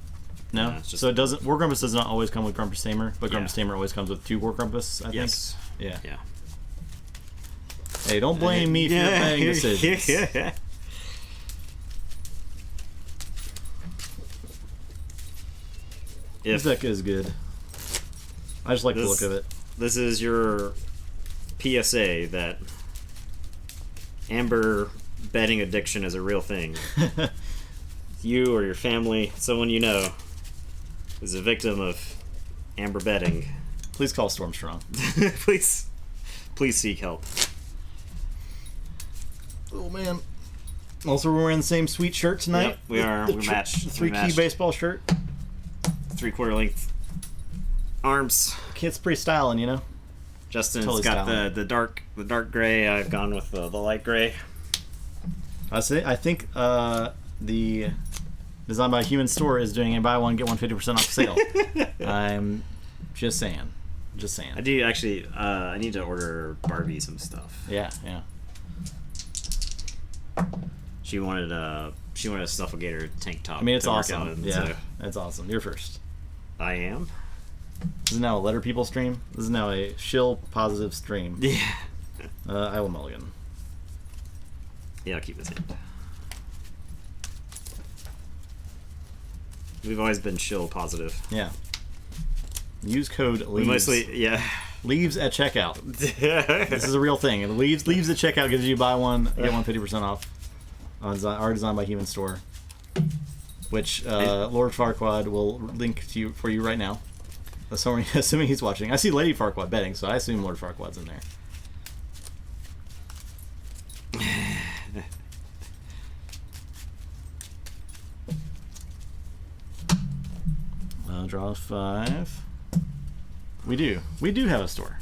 No. So it doesn't. War Grumpus does not always come with Grumpus Tamer, but Grumpus Tamer always comes with 2 War Grumpus, I think. Yeah. Hey, don't blame me for your playing decisions. This deck is good. I just like the look of it. This is your PSA that amber betting addiction is a real thing. You or your family, someone you know, is a victim of amber betting. Please call Stormstrong. Please seek help. Oh man. Also, we're wearing the same sweet shirt tonight. Yep, we are. We matched. 3-key baseball shirt. 3/4 length arms. It's pretty styling, you know. Justin's totally got styling. the dark gray. I've gone with the light gray. I think the Designed by Human store is doing a buy one get one 50% off sale. I'm just saying. I do actually. I need to order Barbie some stuff. Yeah. She wanted a Suffocator tank top. I mean, it's to work awesome. out in, Yeah, so it's awesome. You're first. I am. This is now a Letter People stream. This is now a shill positive stream. Yeah. I will mulligan. Yeah, I'll keep this in. We've always been shill positive. Yeah. Use code leaves. We mostly, yeah. Leaves at checkout. This is a real thing. Leaves at checkout gives you buy one get one 50% off on our Designed by Human store, which Lord Farquaad will link to you for you right now. Assuming he's watching. I see Lady Farquaad betting, so I assume Lord Farquaad's in there. Draw 5. We do have a store.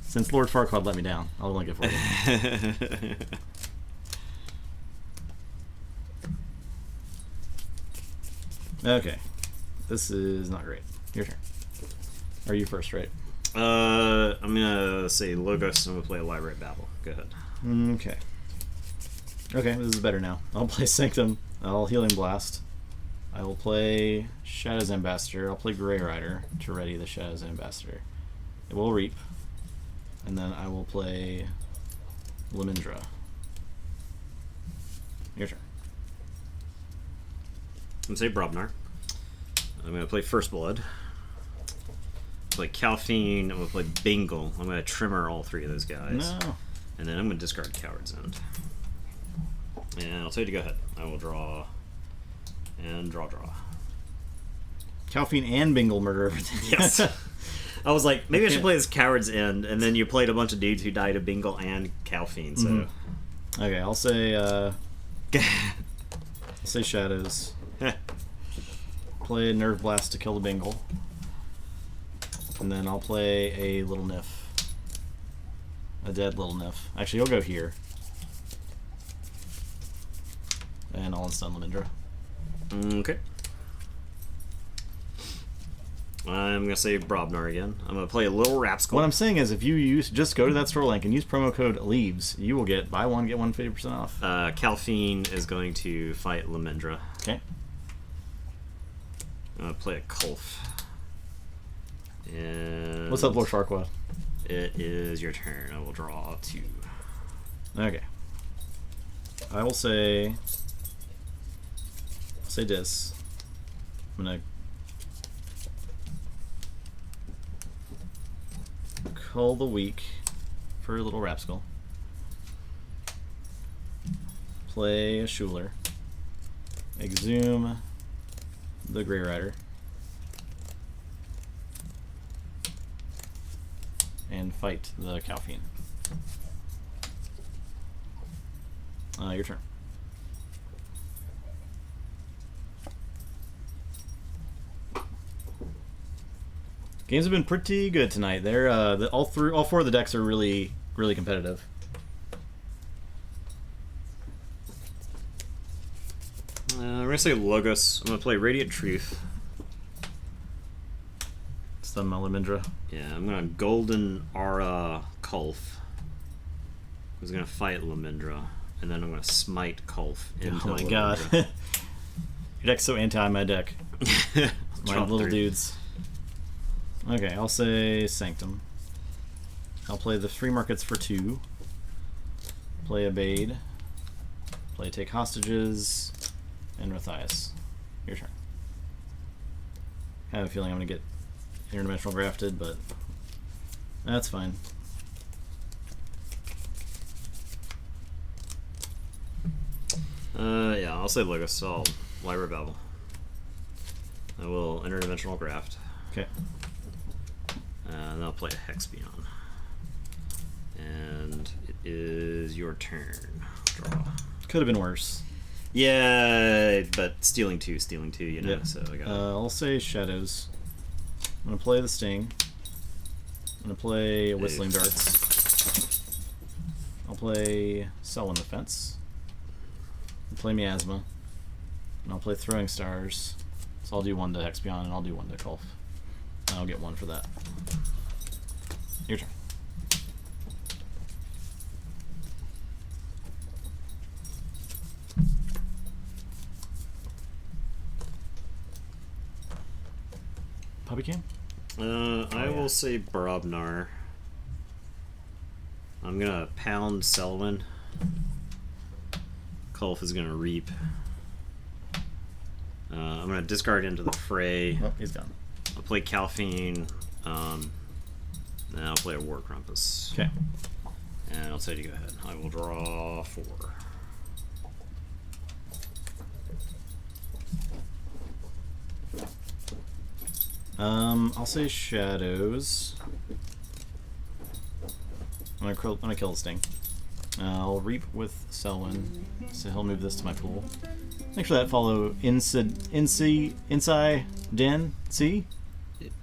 Since Lord Farquaad let me down, I'll link it for you. Okay. This is not great. Your turn. Are you first, right? I'm gonna say Logos. I'm gonna play a Library Babel. Go ahead. Okay. Okay, this is better now. I'll play Sanctum. I'll Healing Blast. I will play Shadow's Ambassador. I'll play Grey Rider to ready the Shadow's Ambassador. It will Reap. And then I will play Lemindra. Your turn. I'm gonna say Brobnar. I'm gonna play First Blood. Play Calphine. I'm gonna play Bingle. I'm gonna Trimmer all 3 of those guys. No. And then I'm gonna discard Coward's End. And I'll tell you to go ahead. I will draw. And draw. Calphine and Bingle murder everything. Yes. I was like, maybe I should play this Coward's End, and then you played a bunch of dudes who died of Bingle and Calphine, so... Mm-hmm. Okay, I'll say... I'll say Shadows. play Nerve Blast to kill the Bingle. And then I'll play a little Niff. A dead little Niff. Actually, he'll go here. And I'll install Lamindra. Okay. I'm gonna say Brobnar again. I'm gonna play a little Rapskull. What I'm saying is, if you just go to that store link and use promo code LEAVES, you will get buy one get one 50% off. Calfine is going to fight Lamindra. Okay. I'm gonna play a Kulf. And What's up, Lord Farquaad? It is your turn. I will draw 2. Okay. I will say this. I'm gonna Cull the Weak for a little Rapskull. Play a Schuler. Exhume the Grey Rider. And fight the Calfine. Your turn. Games have been pretty good tonight. They're all 4 of the decks are really competitive. I'm gonna say Logos. I'm gonna play Radiant Truth. Stun my Lamindra. Yeah, I'm gonna Golden Aura Kulf. Who's gonna fight Lamindra, and then I'm gonna smite Kulf into Oh my Lamindra. god. Your deck's so anti my deck. My Drop little 3. dudes. Okay, I'll say Sanctum. I'll play the Free Markets for 2. Play Evade. Play Take Hostages. And Matthias. Your turn. I have a feeling I'm going to get interdimensional grafted, but that's fine. Yeah, I'll say Logos. So I'll Lyra Babel. I will interdimensional graft. Okay. And then I'll play a Hexbion. And it is your turn. Draw. Could have been worse. Yeah, but stealing two, you know. Yep. So I got. I'll say Shadows. I'm gonna play the Sting. I'm gonna play Whistling Darts. I'll play Selwyn the Fence. I'll play Miasma. And I'll play Throwing Stars. So I'll do 1 to Hexbion and I'll do 1 to Kulf. And I'll get 1 for that. Your turn. Puppy Cam? I will say Brobnar. I'm gonna pound Selwyn. Kulf is gonna reap. I'm gonna discard into the fray. Oh, he's gone. I'll play Calfine. And I'll play a War Krampus. Okay. And I'll say to go ahead. I will draw 4. I'll say Shadows. I'm gonna kill the Sting. I'll reap with Selwyn, so he'll move this to my pool. Thanks for that follow, Inside Den. See,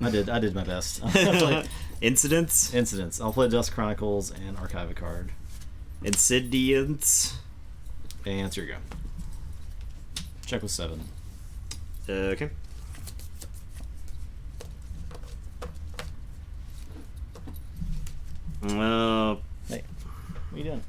I did my best. Incidents. I'll play Dust Chronicles and archive a card. Insidiants. And here you go. Check with 7. Okay. Hey, what are you doing?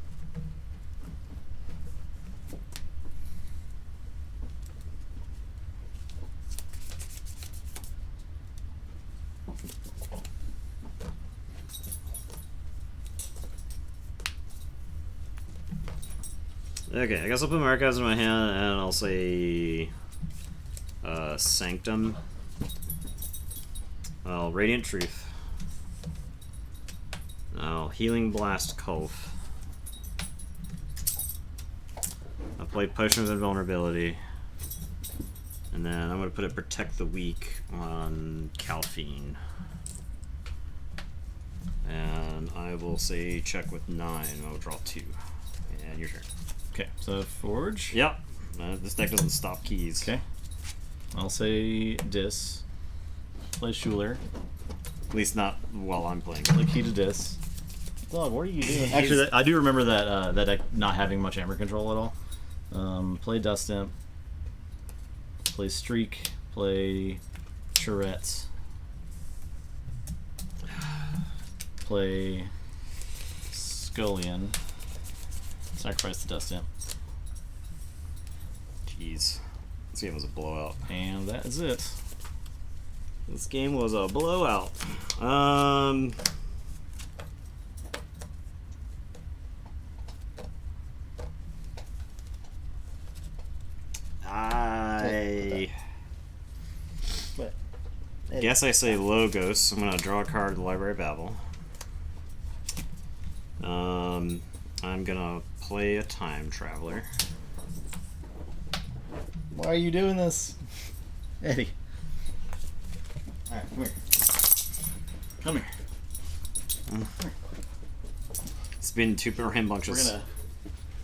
Okay, I guess I'll put Markaz in my hand and I'll say Sanctum. I'll Radiant Truth. I'll Healing Blast Kulf. I'll play Potion of Invulnerability. And then I'm going to put a Protect the Weak on Calfine. And I will say check with 9. I'll draw 2. And your turn. Okay, so Forge. Yep. This deck doesn't stop keys. Okay. I'll say Dis. Play Schuler. At least not while I'm playing. Play Key to Dis. Dog, what are you doing? Actually, I do remember that that deck not having much hammer control at all. Play Dust Imp. Play Streak. Play Charette. Play Scullion. Sacrifice the Dust Imp. Jeez. This game was a blowout. And that is it. This game was a blowout. I guess I say Logos. I'm gonna draw a card to the Library of Babel. I'm gonna play a Time Traveler. Why are you doing this? Eddie. Alright, come here. Come here. Come here. It's been too rambunctious.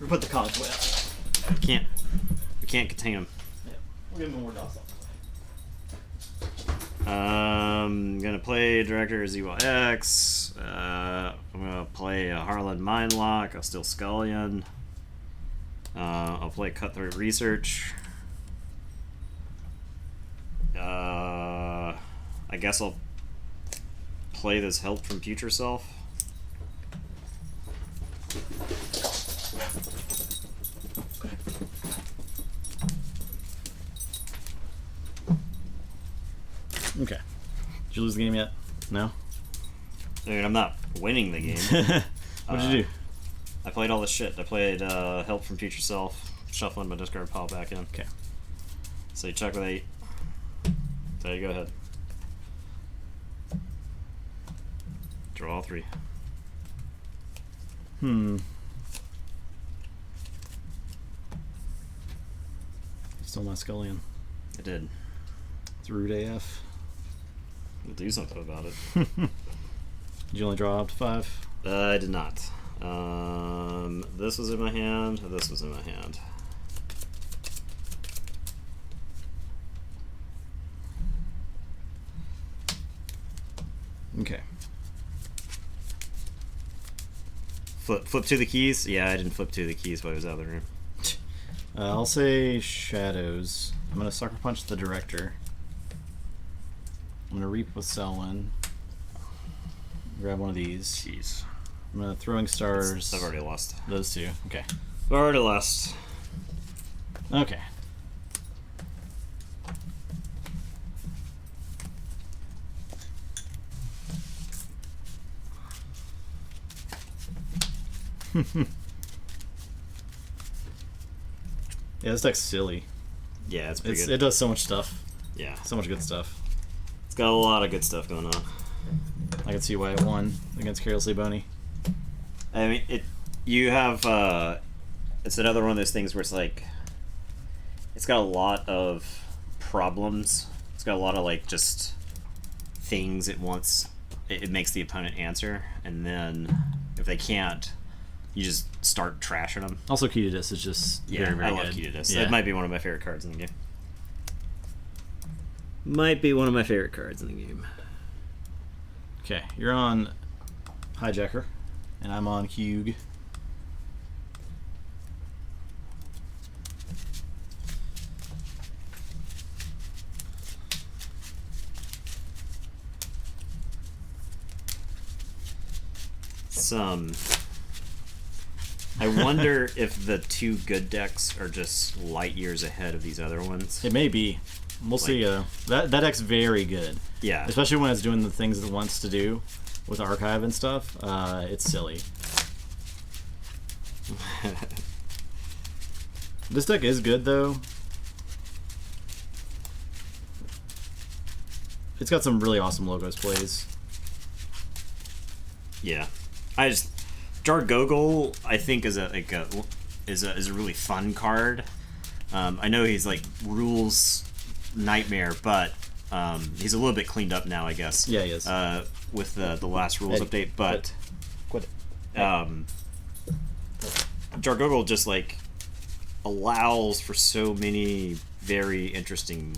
We're gonna put the cogs away out. We can't contain them. Yeah, we'll give them more docile. I'm gonna play Director ZYX. I'm gonna play a Harlan Mindlock. I'll steal Scullion. I'll play Cutthroat Research. I guess I'll play this Help from Future Self. Okay. Did you lose the game yet? No? I mean, I'm not winning the game. What did you do? I played all this shit. I played Help from Future Self, shuffling my discard pile back in. Okay. So you check with 8. So you go ahead. Draw all 3. Still my Scullion. I did. It's rude AF. We'll do something about it. Did you only draw up to 5? I did not. This was in my hand. This was in my hand. Okay. Flip to the keys? Yeah, I didn't flip to the keys while I was out of the room. I'll say Shadows. I'm going to Sucker Punch the Director. I'm going to Reap with Selwyn. Grab one of these. Jeez. I'm going to Throwing Stars. I've already lost. Those 2. Okay. I've already lost. Okay. Yeah, this deck's silly. Yeah, it's pretty good. It does so much stuff. Yeah. So much good stuff. It's got a lot of good stuff going on. I can see why it won against Carelessly Boney. I mean, you have, it's another one of those things where it's like, it's got a lot of problems. It's got a lot of, like, just things it wants. It makes the opponent answer, and then if they can't, you just start trashing them. Also, Key to Dis is just very, very I good. love Key to Dis. Yeah. That might be one of my favorite cards in the game. Might be one of my favorite cards in the game. Okay, you're on Hijacker, and I'm on Hugh. I wonder if the 2 good decks are just light years ahead of these other ones. It may be. We'll see. That deck's very good. Yeah. Especially when it's doing the things it wants to do with Archive and stuff. It's silly. This deck is good, though. It's got some really awesome Logos plays. Yeah. Jargogol, I think, is a really fun card. I know he's like rules nightmare, but he's a little bit cleaned up now, I guess. Yeah, he is. With the last rules update, but Quit it. Jargogol just like allows for so many very interesting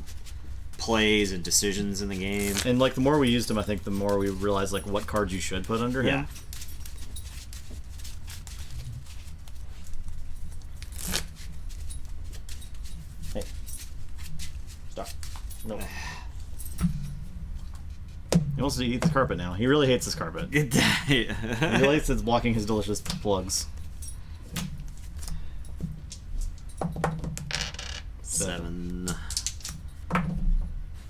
plays and decisions in the game. And like the more we used him, I think the more we realized like what cards you should put under him. Hey, stop! No. He wants to eat the carpet now. He really hates this carpet. He really hates it's blocking his delicious plugs.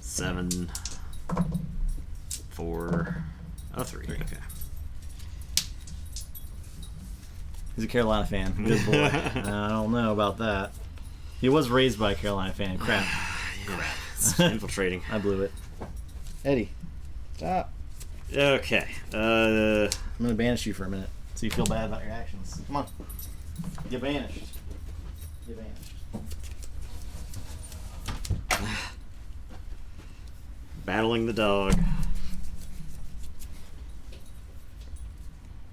7, 4, 3. Okay. He's a Carolina fan. Good boy. I don't know about that. He was raised by a Carolina fan. Crap. Yeah, it's infiltrating. I blew it. Eddie, stop. Okay. I'm gonna banish you for a minute, so you feel bad about your actions. Come on. Get banished. Get banished. Battling the dog.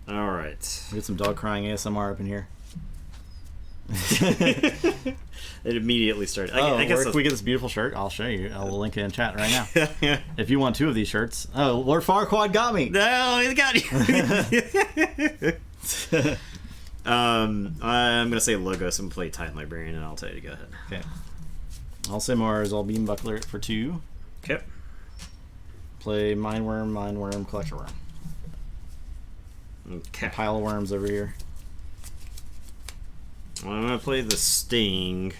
All right. We get some dog crying ASMR up in here. It immediately started. I guess if we get this beautiful shirt, I'll show you. I will link it in chat right now. If you want 2 of these shirts. Oh, Lord Farquaad got me. No, he got you. I'm gonna say Logos and play Titan Librarian, and I'll tell you to go ahead. Okay. I'll say Mars. I'll Beam Buckler it for 2. Okay. Play Mindworm, Collector Worm. Okay. Pile of worms over here. Well, I'm gonna play the Sting.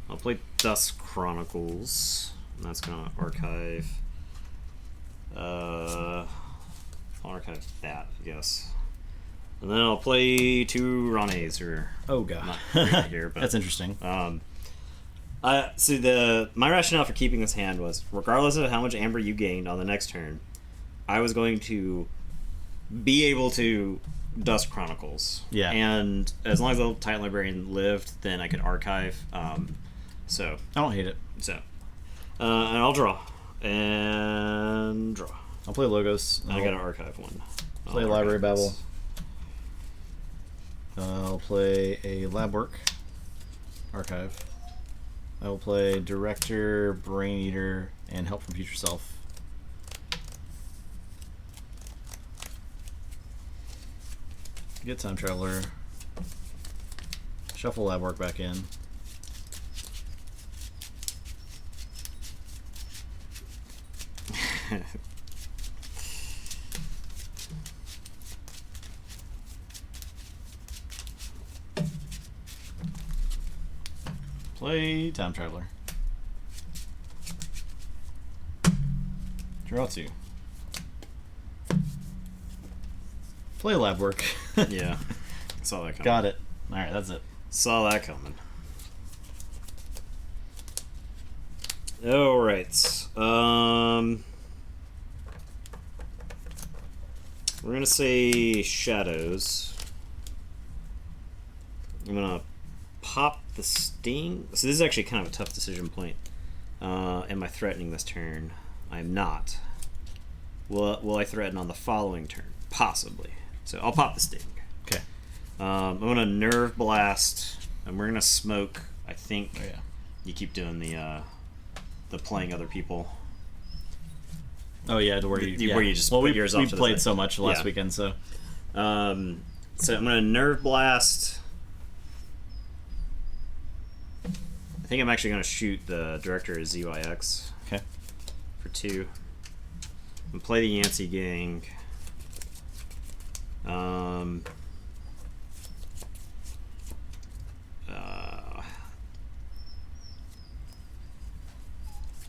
I'll play Dusk Chronicles. That's gonna archive. I'll archive that, I guess. And then I'll play 2 Ranes, or oh god, not right here, but that's interesting. So my rationale for keeping this hand was, regardless of how much amber you gained on the next turn, I was going to be able to Dusk Chronicles. Yeah. And as long as the Titan Librarian lived, then I could archive. So I don't hate it. So, and I'll draw and draw. I'll play Logos. I got to archive one. Play Library Babble. I'll play a Lab Work. Archive. I will play Director, Brain Eater, and Help from Future Self. Get Time Traveler. Shuffle Lab Work back in. Play Time Traveler. Draw 2. Play Lab Work. Yeah. Saw that coming. Got it. Alright, that's it. Saw that coming. Alright. We're gonna say Shadows. I'm gonna pop the Sting. So this is actually kind of a tough decision point. Am I threatening this turn? I'm not. Will I threaten on the following turn? Possibly. So I'll pop the Sting. Okay. I'm gonna Nerve Blast, and we're gonna smoke. I think. Oh yeah. You keep doing the playing other people. Oh yeah, to where you where you just well put we yours off to the played side. so much last Yeah. weekend, so So I'm gonna Nerve Blast. I think I'm actually gonna shoot the Director as ZYX. okay. For 2. And play the Yancey Gang. I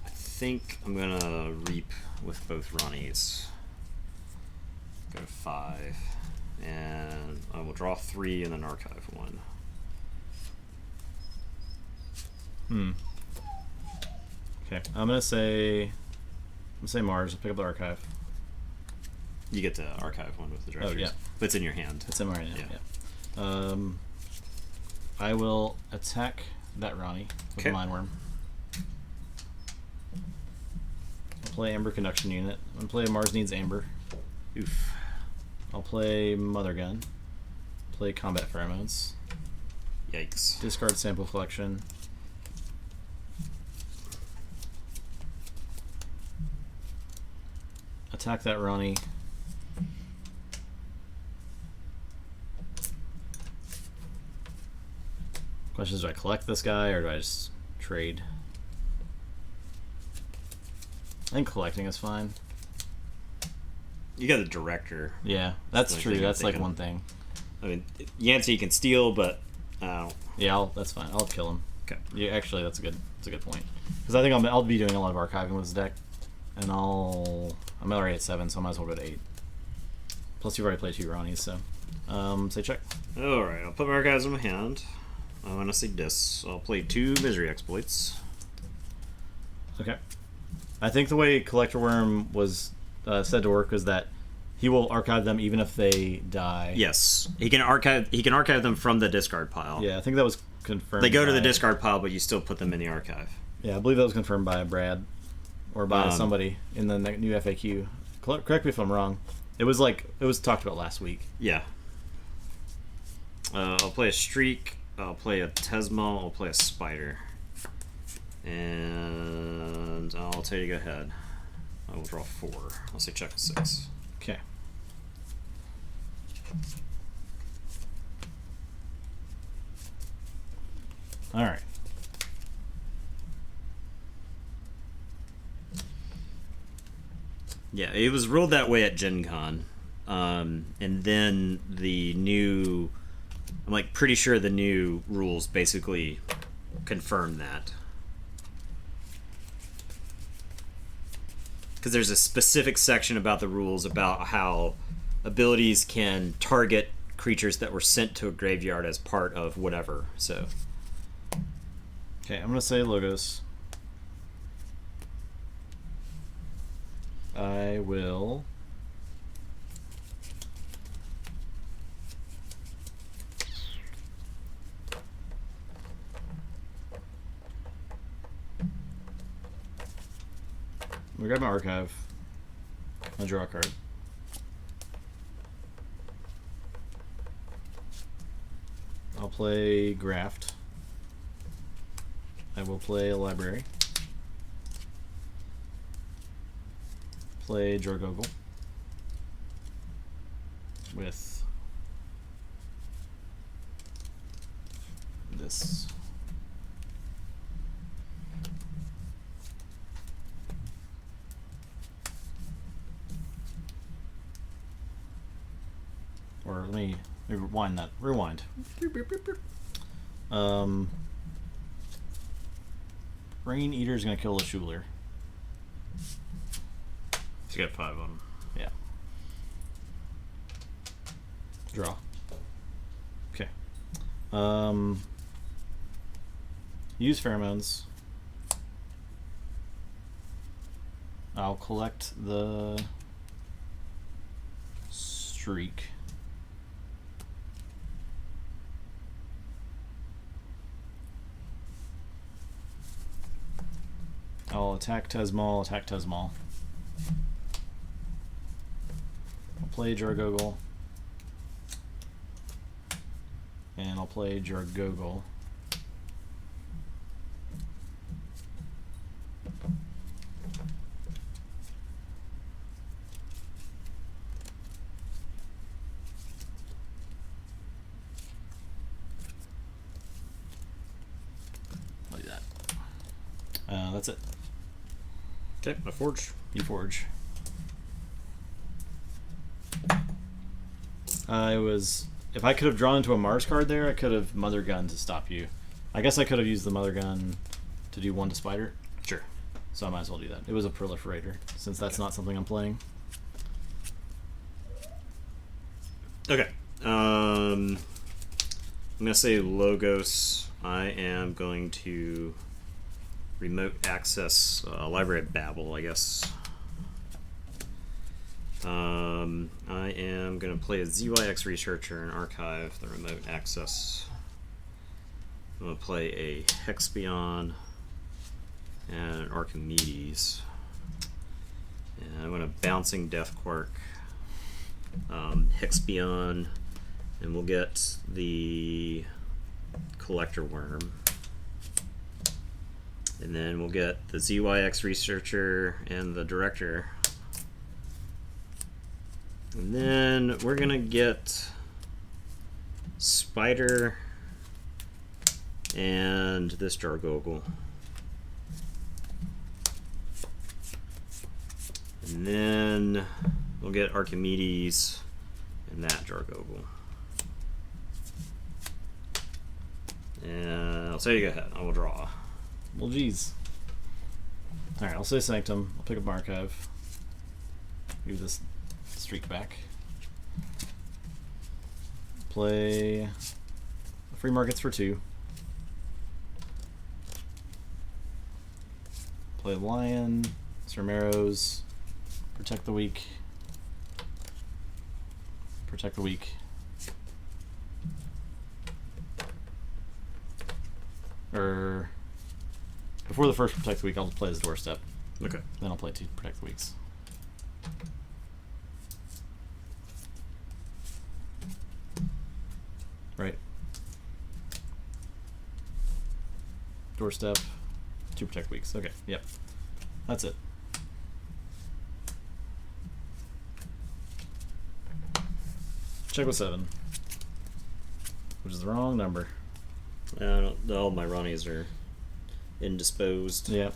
think I'm gonna Reap with both Ronnies. Go to 5. And I will draw 3 and then archive 1. Okay. I'm gonna say Mars. I'll pick up the archive. You get to archive 1 with the Directors. Oh, yeah. But it's in your hand. It's in my right now. Yeah. Yeah. I will attack that Ronnie with Okay. a Mind Worm. I'll play Amber Conduction Unit. I'm gonna play Mars Needs Amber. Oof. I'll play Mother Gun. Play Combat Pheromones. Yikes. Discard Sample Collection. Attack that Ronnie. Question is, do I collect this guy or do I just trade? I think collecting is fine. You got the director. Yeah, that's true. That's like one thing. I mean, Yancey can steal, but yeah, that's fine. I'll kill him. Okay. Yeah, actually, that's a good point. Because I think I'll be doing a lot of archiving with this deck, and I'm already at 7, so I might as well go to 8. Plus, you've already played 2 Ronnies, so say check. All right, I'll put my archives in my hand. I want to see this. I'll play 2 misery exploits. Okay. I think the way Collector Worm was said to work is that he will archive them even if they die. Yes, he can archive them from the discard pile. Yeah, I think that was confirmed. They go to the discard pile, but you still put them in the archive. Yeah, I believe that was confirmed by Brad or by somebody in the new FAQ. Correct me if I'm wrong. It was talked about last week. Yeah. I'll play a Streak. I'll play a Tesma. I'll play a Spider. And I'll tell you to go ahead. I will draw 4. I'll say check a 6. Okay. All right. Yeah, it was ruled that way at Gen Con. And then the new... I'm like pretty sure the new rules basically confirm that. Because there's a specific section about the rules about how abilities can target creatures that were sent to a graveyard as part of whatever. So, okay, I'm gonna say Logos. I will. We grab my archive. I'll draw a card. I'll play Graft. I will play a library. Play Jorgoggle with this. Or let me rewind that. Rewind. Brain Eater is going to kill the Schuler. you got 5 of them. Yeah. Draw. Okay. Use pheromones. I'll collect the Streak. I'll attack Tesmal, attack Tesmal. I'll play Jargoggle. And I'll play Jargoggle. I'll do that. That's it. Okay, I forge. You forge. If I could have drawn into a Mars card there, I could have Mother Gun to stop you. I guess I could have used the Mother Gun to do 1 to Spider. Sure. So I might as well do that. It was a proliferator, since that's not something I'm playing. Okay. I'm gonna say Logos. I am going to remote access Library of Babel, I guess. I am going to play a ZYX Researcher and archive the remote access. I'm going to play a Hexbion and an Archimedes. And I'm going to Bouncing Deathquark, Hexbion, and we'll get the Collector Worm. And then we'll get the ZYX Researcher and the Director. And then we're gonna get Spider and this Jargogel. And then we'll get Archimedes and that Jargogel. And I'll tell you, go ahead. I will draw. Well, geez. Alright, I'll say Sanctum. I'll pick up my archive. Give this streak back. Play Free Markets for 2. Play Lion, Cermeros, Protect the Weak. Protect the Weak. Or before the first Protect the Weak, I'll just play this Doorstep. Okay. Then I'll play 2 Protect the Weaks. Right. Doorstep, 2 Protect Weeks. Okay, yep. That's it. Check with 7. Which is the wrong number. All my Ronnies are indisposed. Yep.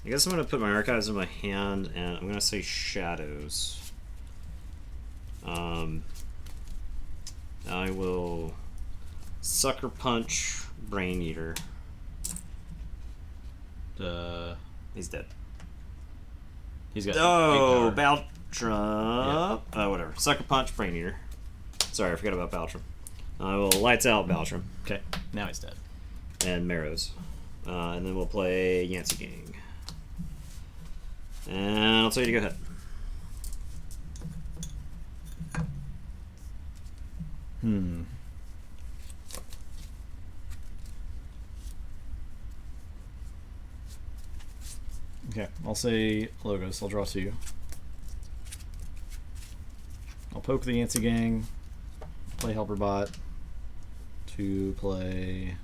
I guess I'm going to put my archives in my hand, and I'm going to say Shadows. I will Sucker Punch Brain Eater. He's dead. He's got Baltrum. Yeah. Whatever. Sucker Punch Brain Eater. Sorry, I forgot about Baltrum. I will Lights Out Baltrum. Okay, now he's dead. And Marrows. And then we'll play Yancey Gang. And I'll tell you to go ahead. Okay, I'll say Logos. I'll draw 2. I'll poke the Yancey Gang. Play Helper Bot. To play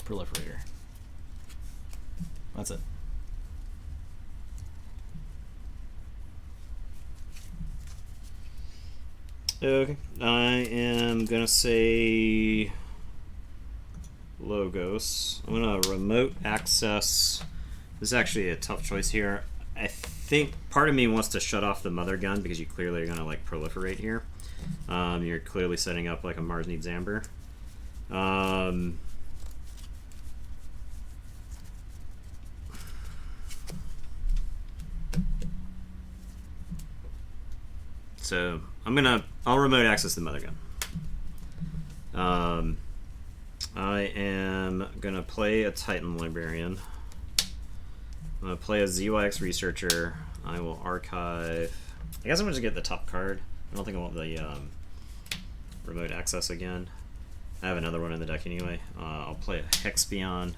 Proliferator. That's it. Okay. I am going to say Logos. I'm going to remote access. This is actually a tough choice here. I think part of me wants to shut off the mother gun because you clearly are going to like proliferate here. You're clearly setting up like a Mars Needs Amber. So I'll remote access the mother gun. I am gonna play a Titan Librarian. I'm gonna play a ZYX Researcher. I will archive. I guess I'm gonna just get the top card. I don't think I want the remote access again. I have another one in the deck anyway. I'll play a Hexpion.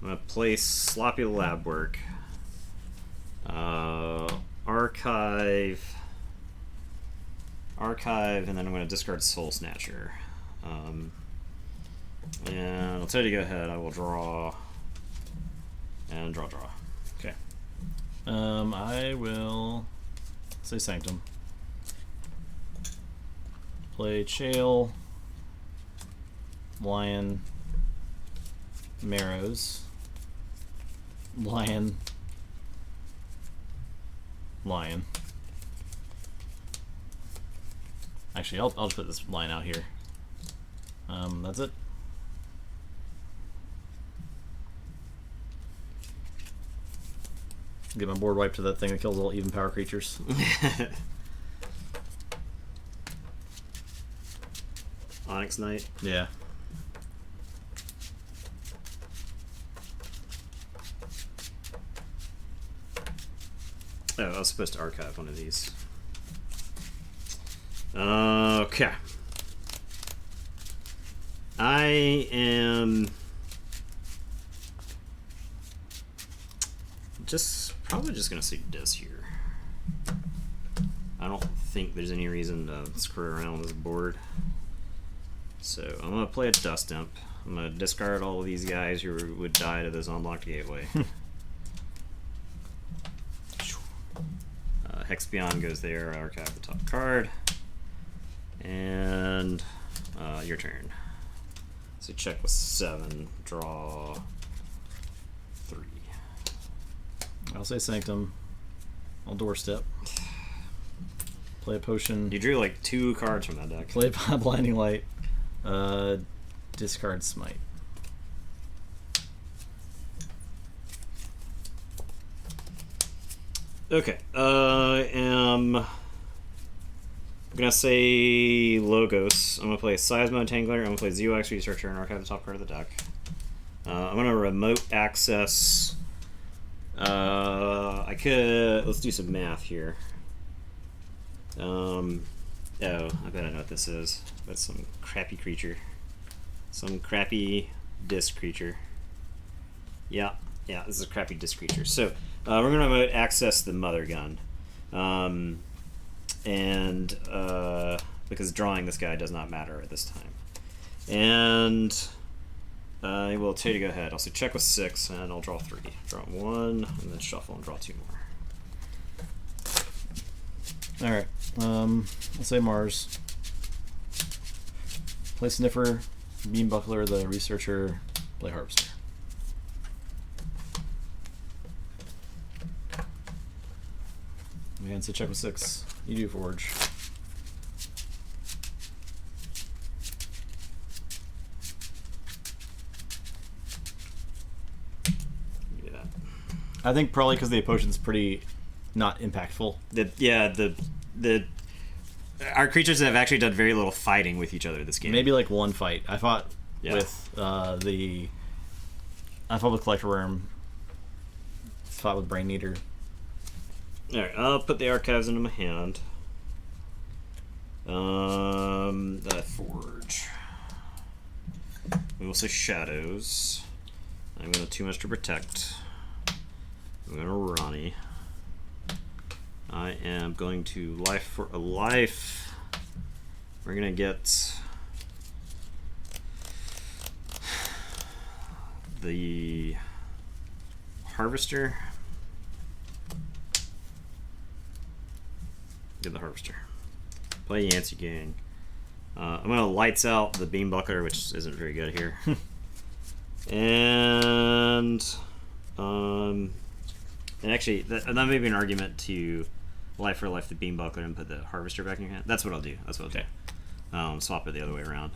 I'm gonna play Sloppy Lab Work. Archive, and then I'm going to discard Soul Snatcher. And I'll tell you to go ahead. I will draw and draw. Okay. I will say Sanctum. Play Chael, Lion, Marrows, Lion. Actually, I'll just put this line out here. That's it. Get my board wiped to that thing that kills all even power creatures. Onyx Knight. Yeah. Oh, I was supposed to archive one of these. Okay. I am probably just gonna say Dis here. I don't think there's any reason to screw around with this board. So I'm gonna play a Dust Imp. I'm gonna discard all of these guys who would die to this unlocked gateway. Hex Beyond goes there. Archive the top card, and your turn. So check with 7, draw 3. I'll say Sanctum. I'll Doorstep. Play a Potion. You drew like 2 cards from that deck. Play Blinding Light. Discard Smite. Okay. I'm gonna say Logos. I'm gonna play Seismo Tangler. I'm gonna play Zeox Researcher and archive the top card of the deck. I'm gonna remote access. I could. Let's do some math here. Oh, I bet I know what this is. That's some crappy creature. Some crappy disc creature. Yeah, this is a crappy disc creature. So we're gonna remote access the Mother Gun. Because drawing this guy does not matter at this time. And I will tell you to go ahead. I'll say check with 6, and I'll draw 3. Draw 1, and then shuffle and draw 2 more. Alright. I'll say Mars. Play Sniffer, Beam Buckler, the Researcher, play Harvester. And so check with 6. You do Forge. Yeah. I think probably because the potion's pretty not impactful. Our creatures have actually done very little fighting with each other this game. Maybe like one fight. I fought with I fought with Collector Worm. Fought with Brain Eater. Alright, I'll put the archives into my hand. The Forge. We will say Shadows. I'm going to too much to protect. I'm going to Ronnie. I am going to life for a life. We're going to get the Harvester. Get the Harvester. Play Yancey Gang. I'm gonna lights out the Beam Buckler, which isn't very good here. and actually, that may be an argument to life for life the Beam Buckler and put the Harvester back in your hand. That's what I'll do. That's what I'll do. Swap it the other way around.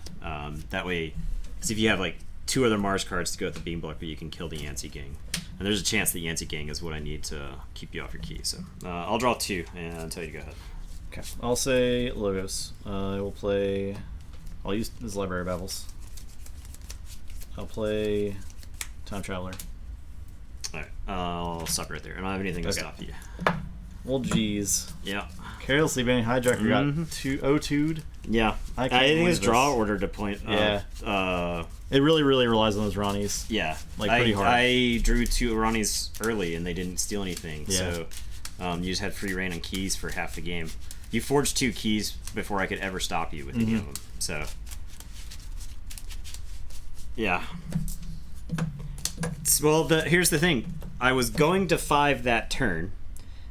That way, because if you have like 2 other Mars cards to go with the Beam Buckler, you can kill the Yancey Gang. And there's a chance the Yancey Gang is what I need to keep you off your key. So I'll draw 2 and tell you to go ahead. Okay, I'll say Logos. I will play. I'll use his Library of Babbles. I'll play Time Traveler. Alright, I'll stop right there. I don't have anything to stop you. Well, geez. Yeah. Carelessly banning Hijacker got 2-0'd. Yeah. I think his draw order to point. Yeah. It really relies on those Ronnies. Yeah. Like pretty hard. I drew 2 Ronnies early and they didn't steal anything. Yeah. So you just had free reign on keys for half the game. You forged 2 keys before I could ever stop you with any of them. So, yeah. Well, here's the thing. I was going to 5 that turn.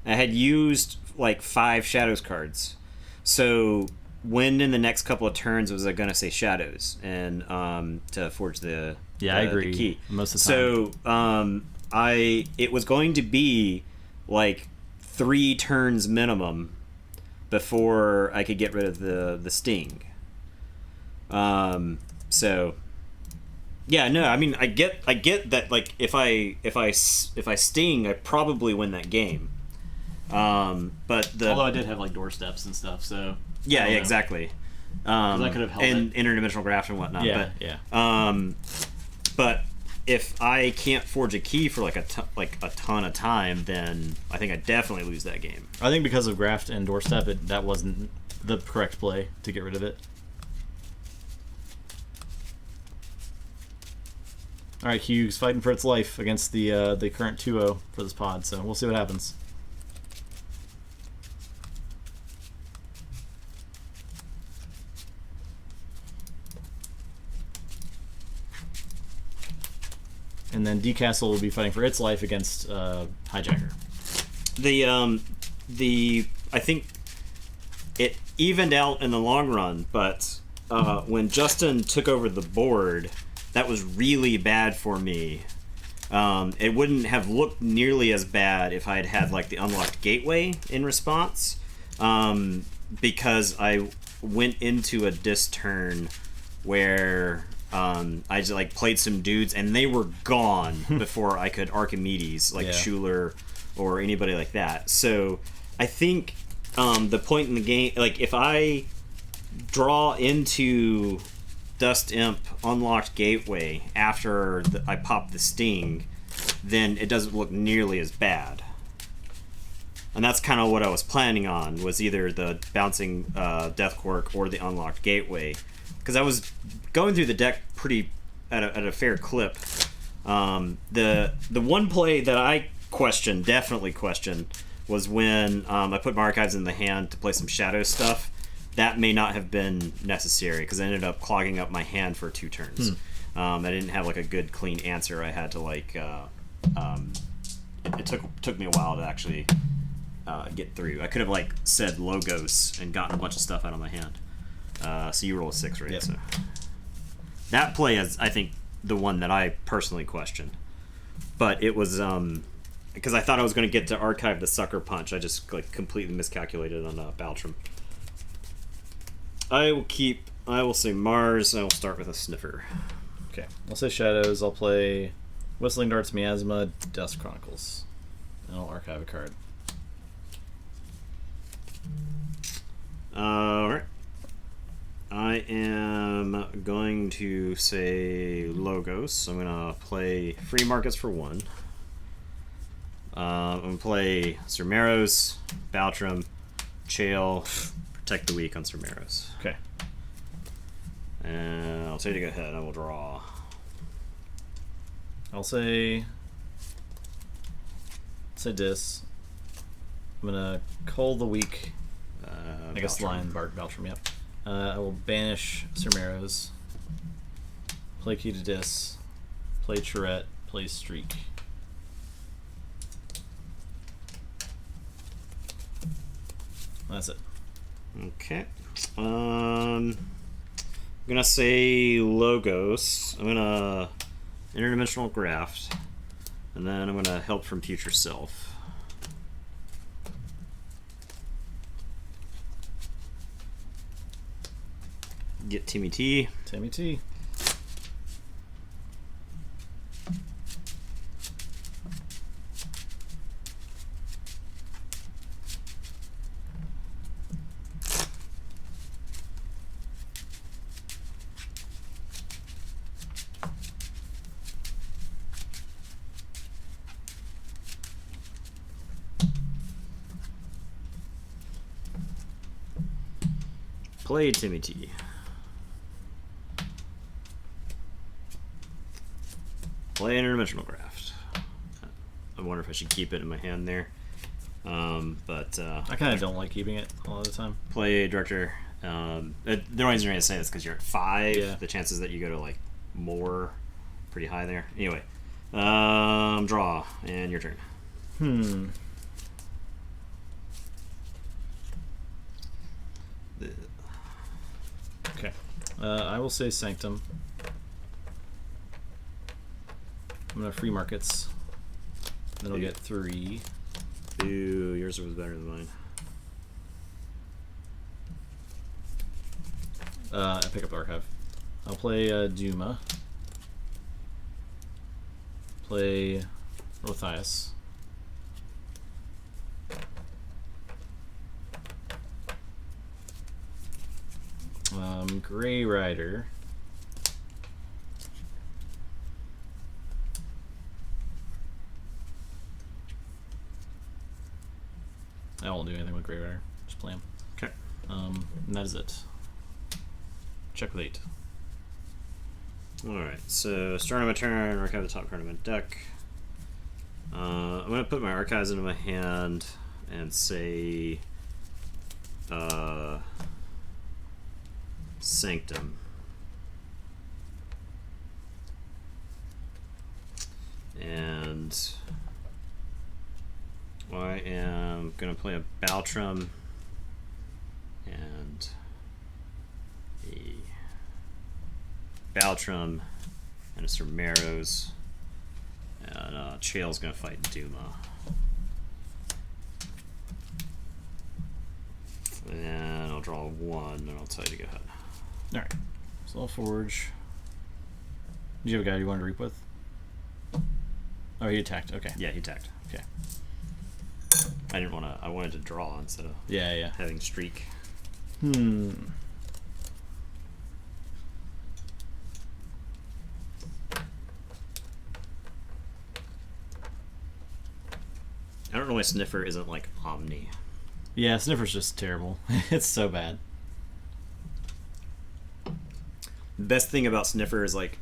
I had used like 5 Shadows cards. So, when in the next couple of turns was I going to say Shadows and to forge the I agree. The key. Most of the time. So, it was going to be like 3 turns minimum before I could get rid of the sting. So yeah, no, I mean I get that like if I sting, I probably win that game. But although I did have like doorsteps and stuff, so yeah, exactly. I could have held and interdimensional graft and whatnot. Yeah, But if I can't forge a key for like a ton of time, then I think I definitely lose that game. I think because of graft and doorstep, that wasn't the correct play to get rid of it. All right, Hugh's fighting for its life against the current 2-0 for this pod, so we'll see what happens. And then D-Castle will be fighting for its life against Hijacker. I think it evened out in the long run, but when Justin took over the board, that was really bad for me. It wouldn't have looked nearly as bad if I had had like the unlocked gateway in response, because I went into a dis turn where I just like played some dudes and they were gone before I could Archimedes, like Schuler or anybody like that. So I think the point in the game, like if I draw into Dust Imp unlocked gateway after I pop the sting, then it doesn't look nearly as bad. And that's kind of what I was planning on, was either the bouncing Death Quirk or the unlocked gateway, because I was going through the deck pretty at a fair clip. The one play that I definitely questioned, was when I put my archives in the hand to play some shadow stuff. That may not have been necessary, because I ended up clogging up my hand for 2 turns. I didn't have like a good clean answer. I had to like it took me a while to actually get through. I could have like said Logos and gotten a bunch of stuff out of my hand. So you roll a 6, right? Yep. So that play is, I think, the one that I personally questioned. But it was because I thought I was going to get to archive the Sucker Punch. I just like completely miscalculated on Baltram. I will say Mars. I will start with a Sniffer. Okay, I'll say Shadows. I'll play Whistling Darts, Miasma, Dust Chronicles, and I'll archive a card. Alright. I am going to say Logos. I'm going to play Free Markets for 1. I'm going to play Surmeros, Baltram, Chael, Protect the Weak on Surmeros. Okay. And I'll tell you to go ahead. I will draw. I'll say Dis. I'm gonna Cull the Weak. I guess Lion Bark Baltram. Yep. I will banish Surmeros. Play Key to Dis. Play Charette. Play Streak. That's it. Okay. I'm gonna say Logos. I'm gonna Interdimensional Graft, and then I'm gonna Help from Future Self. Get Timmy T. Timmy T. Play Timmy T. Play Interdimensional Graft. I wonder if I should keep it in my hand there. But I kind of don't like keeping it all the time. Play Director. The only reason I'm going to say this is because you're at 5. Yeah. The chances that you go to like more, pretty high there. Anyway, draw, and your turn. Okay. I will say Sanctum. I'm gonna Free Markets. Then I'll get 3. Ooh, yours was better than mine. I pick up the Archive. I'll play Duma. Play Rothias. Grey Rider. I won't do anything with Grey Rider. Just play him. Okay. And that is it. Check with 8. Alright, so starting my turn, archive the top card of my deck. I'm going to put my archives into my hand and say Sanctum. am gonna play a Baltrum and a Baltrum and a Cermeros, and Chael's gonna fight Duma. And I'll draw 1, and I'll tell you to go ahead. Alright. So I'll forge. Do you have a guy you want to reap with? Oh, he attacked. Okay. Yeah, he attacked. Okay. I didn't want to. I wanted to draw instead of Yeah. having streak. I don't know why Sniffer isn't like Omni. Yeah, Sniffer's just terrible. It's so bad. The best thing about Sniffer is like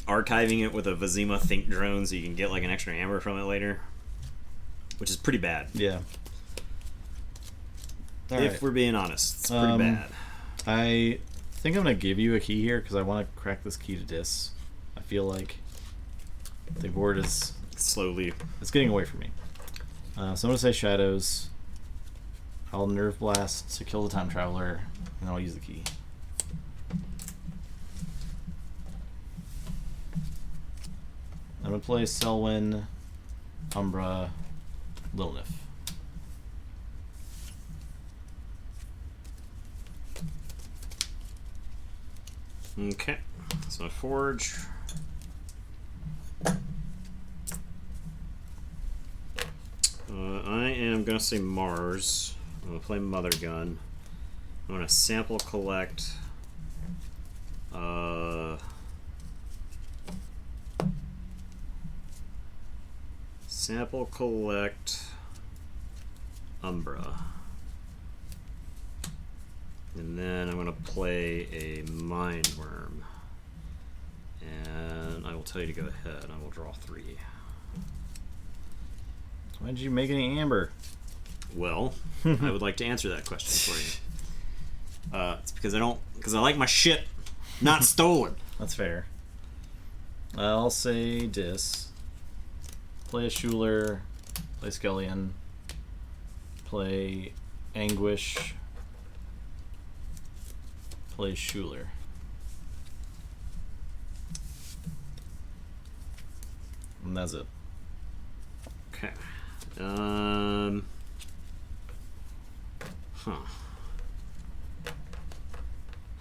archiving it with a Vizima Think drone so you can get like an extra amber from it later, which is pretty bad. Yeah. If we're being honest, it's pretty bad. I think I'm going to give you a key here because I want to crack this key to Dis. I feel like the board is... Slowly. It's getting away from me. So I'm going to say Shadows. I'll Nerve Blast to kill the Time Traveler, and then I'll use the key. I'm going to play Selwyn, Umbra, Lilnif. Okay, so Forge. I am going to say Mars. I'm going to play Mother Gun. I'm going to sample collect. Sample collect Umbra. And then I'm going to play a Mind Worm. And I will tell you to go ahead. I will draw 3. Why did you make any amber? Well, I would like to answer that question for you. It's because I like my shit not stolen. That's fair. I'll say Dis. Play a Schuler. Play Skellion. Play Anguish. Play Schuler. And that's it. Okay.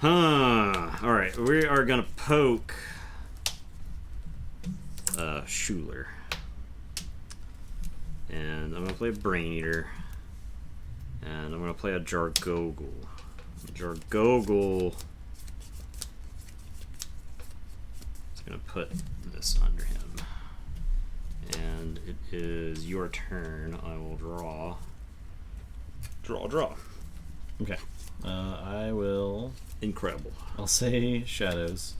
Alright, we are gonna poke Schuler. And I'm gonna play a Brain Eater. And I'm gonna play a Jargogul. Jargogul is gonna put this under him. And it is your turn. I will draw. Draw. Okay. I will... Incredible. I'll say Shadows.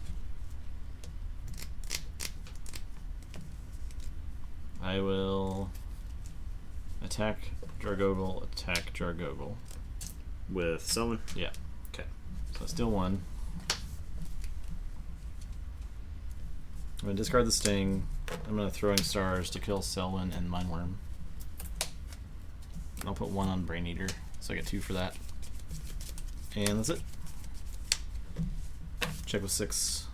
I will attack Jargogul, attack Jargogul. With Selwyn? Yeah. Okay. So still 1. I'm going to discard the Sting. I'm going to Throwing Stars to kill Selwyn and Mindworm. I'll put 1 on Brain Eater, so I get 2 for that. And that's it. Check with 6.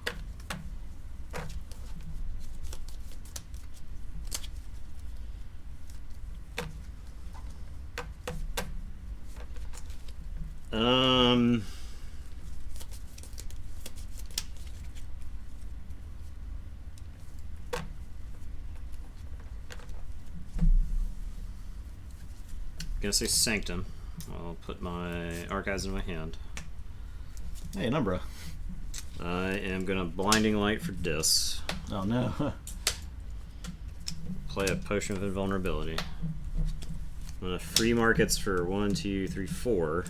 Gonna say Sanctum. I'll put my Archives in my hand. Hey, an Umbra. I am gonna Blinding Light for Dis. Oh no. Play a Potion of Invulnerability. I'm gonna free markets for 1, 2, 3, 4.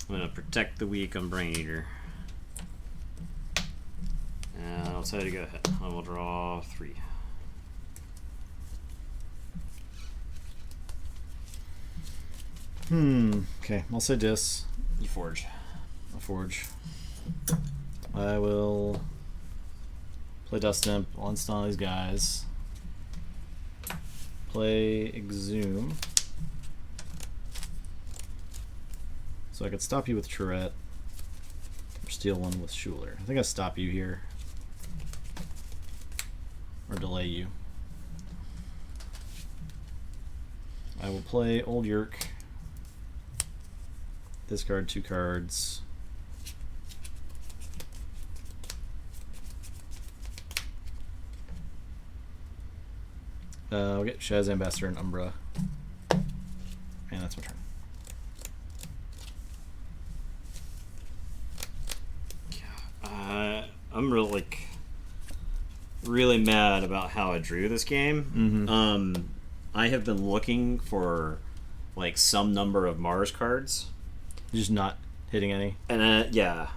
I'm gonna Protect the Weak on Brain Eater. And I'll tell you to go ahead. I will draw 3. Okay, I'll say Dis. You forge. I'll forge. I will play Dust Imp. I'll install these guys. Play Exhume. So I could stop you with Tourette. Or steal one with Schuler. I think I stop you here. Or delay you. I will play Old Yerk. Discard 2 cards. I'll get Shaz Ambassador and Umbra. And that's my turn. I'm really mad about how I drew this game. Mm-hmm. I have been looking for like some number of Mars cards. You're just not hitting any? And Yeah.